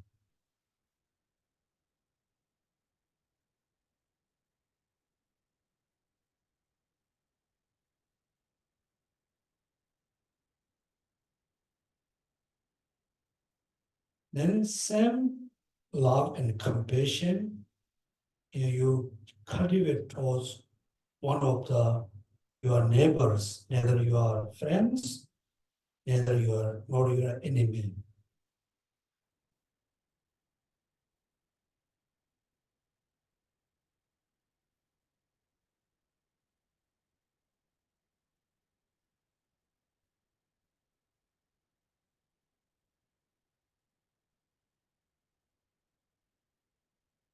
Then same love and compassion you cultivate towards one of your neighbors, neither your friends, neither nor your enemy.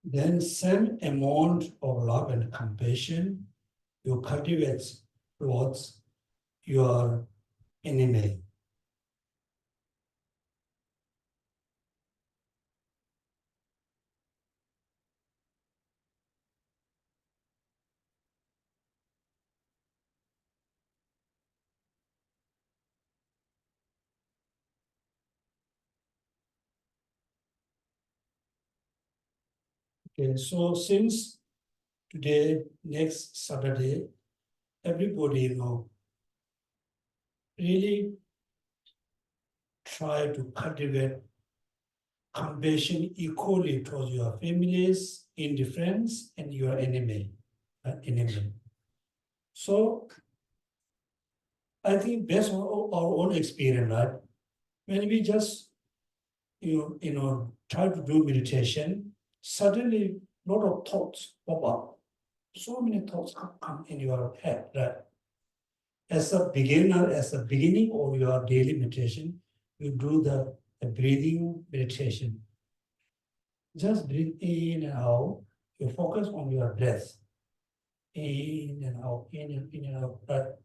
Then same amount of love and compassion you cultivate towards your enemy. Okay, so since today, next Saturday, everybody, really try to cultivate compassion equally towards your families, indifference, and your enemy. So I think based on our own experience, right? When we just try to do meditation, suddenly a lot of thoughts pop up. So many thoughts come in your head, right? As a beginner, as a beginning of your daily meditation, you do the breathing meditation. Just breathe in and out. You focus on your breath. In and out, in and out. But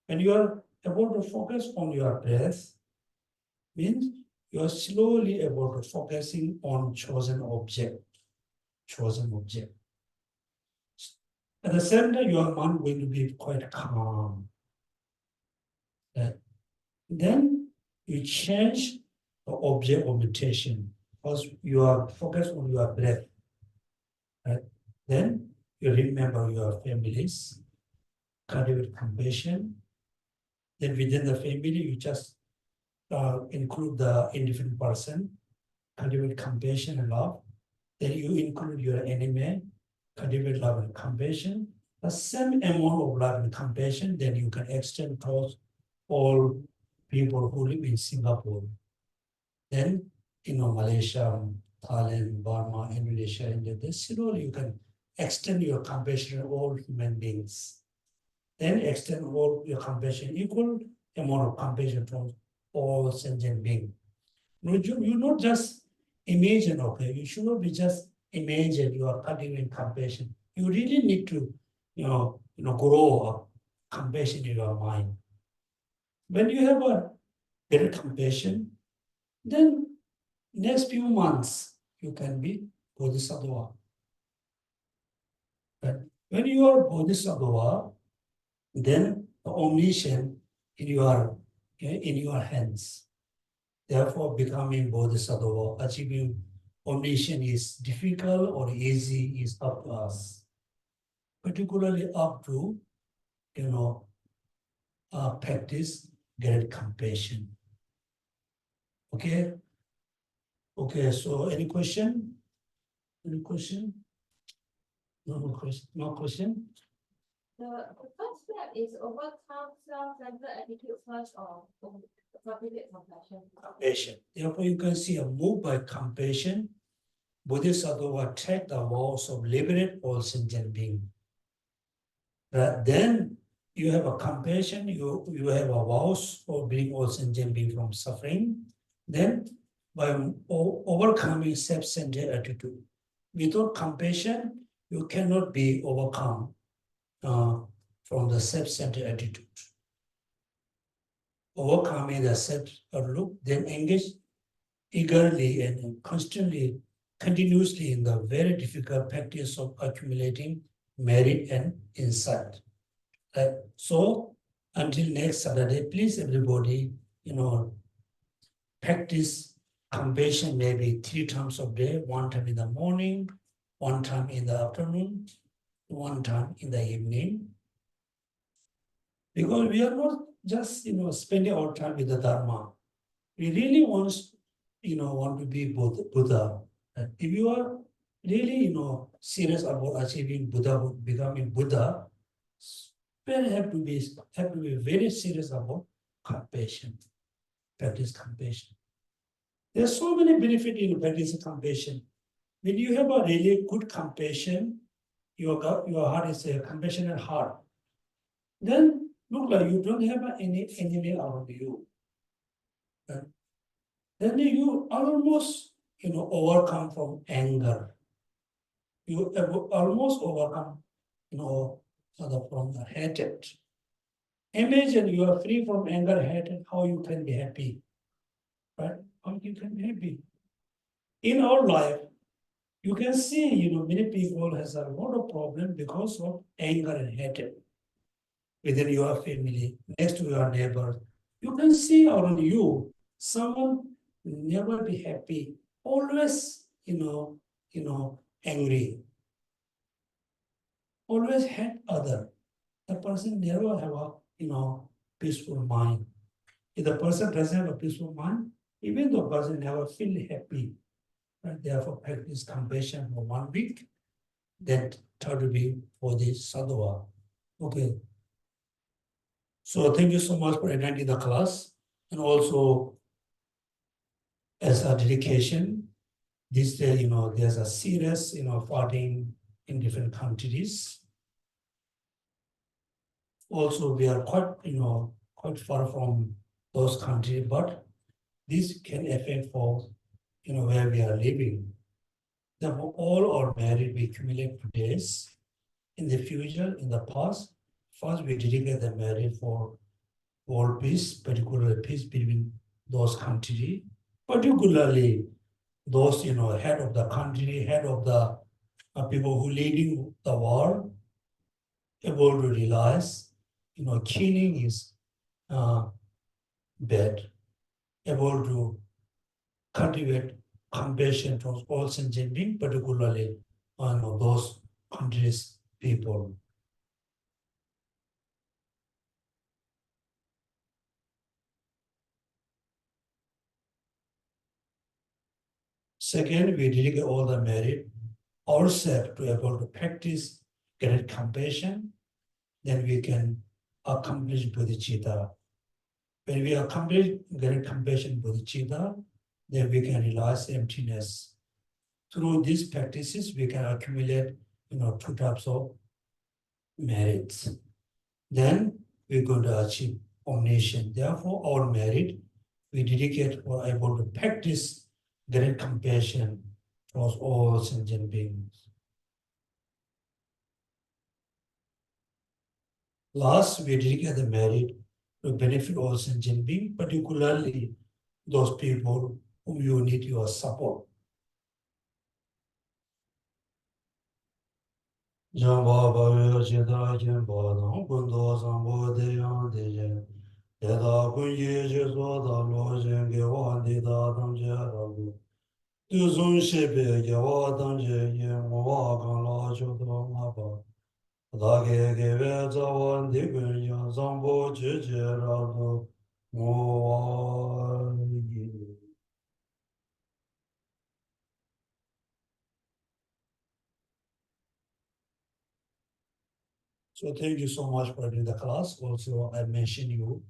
when you are able to focus on your breath, means you are slowly able to focusing on chosen object. Chosen object. At the same time, your mind going to be quite calm. Right? Then you change the object of meditation because you are focused on your breath. Right? Then you remember your families, cultivate compassion. Then within the family, you just include the indifferent person, cultivate compassion and love. Then you include your enemy, cultivate love and compassion. The same amount of love and compassion, then you can extend towards all people who live in Singapore. Then, Malaysia, Thailand, Burma, Indonesia, India, then slowly you can extend your compassion to all human beings. Then extend all your compassion, equal amount of compassion to all sentient beings. You not just imagine, okay? You should not be just imagine you are cultivating compassion. You really need to, grow up compassion in your mind. When you have a better compassion, then next few months you can be Bodhisattva. But when you are Bodhisattva, then the omniscient in your hands. Therefore, becoming Bodhisattva, achieving omniscience is difficult or easy is up to us. Particularly up to, practice great compassion. Okay? Okay, so any question? Any question? No question? No question? The first step is overcome self-centered attitude first or cultivate compassion. Compassion. Therefore, you can see a move by compassion. Bodhisattva take the vows of liberate all sentient beings. Then you have a compassion, you have a vows for bring all sentient beings from suffering. Then by overcoming self-centered attitude. Without compassion, you cannot be overcome from the self-centered attitude. Overcoming the self-look, then engage eagerly and constantly, continuously in the very difficult practice of accumulating merit and insight. Right? So until next Saturday, please everybody, practice compassion maybe 3 times a day, 1 time in the morning, 1 time in the afternoon, 1 time in the evening. Because we are not just spending our time with the Dharma. We really want to be Buddha. And if you are really serious about achieving Buddhahood, becoming Buddha, have to be very serious about compassion. Practice compassion. There's so many benefits in practicing compassion. When you have a really good compassion, your heart is a compassionate heart. Then look like you don't have any enemy around you. Then you almost overcome from anger. You almost overcome from the hatred. Imagine you are free from anger, hatred, how you can be happy. Right? How you can be happy. In our life, you can see, many people has a lot of problem because of anger and hatred within your family, next to your neighbor. You can see around you, someone never be happy, always, angry, always hate other. The person never have a, peaceful mind. If the person doesn't have a peaceful mind, even the person never feel happy. Right? Therefore, practice compassion for 1 week, then try to be for the sadhava. Okay. So thank you so much for attending the class. And also, as a dedication, this day, there's a serious, fighting in different countries. Also, we are quite far from those countries, but this can affect for where we are living. Therefore, all our merit we accumulate today. In the future, in the past, first we dedicate the merit for world peace, particularly peace between those countries, particularly those head of the country, head of the people who leading the war, able to realize killing is bad, able to cultivate compassion towards all sentient beings, particularly those countries' people. Second, we dedicate all the merit ourselves to able to practice great compassion, then we can accomplish bodhicitta. When we accomplish great compassion bodhicitta, then we can realize emptiness. Through these practices, we can accumulate two types of merits. Then we're going to achieve omniscience. Therefore, our merit, we dedicate or able to practice great compassion towards all sentient beings. Last, we dedicate the merit to benefit all sentient beings, particularly those people whom you need your support. Jamba Bhavya Chitra Jamba Dang Kundo Sambo Deyang Dejen Deda Kunye Jesu Da Lo Jenge Wan Di Da Dang Je Ragu Du Sun Shepe Ge Wa Dang Je Ye Mo Wa Gang La Chu Do Ma Ba Da Ge Ge We Za Wan Di Kun Yang Sambo Je Je Ragu Mo Wa Yi. So thank you so much for doing the class. Also, I mentioned you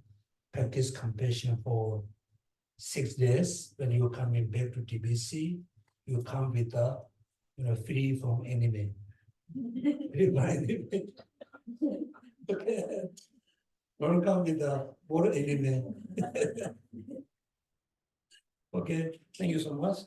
practice compassion for 6 days. When you coming back to TBC, you come with a free from enemy. Free from enemy. Okay. Don't come with a more enemy. Okay, thank you so much.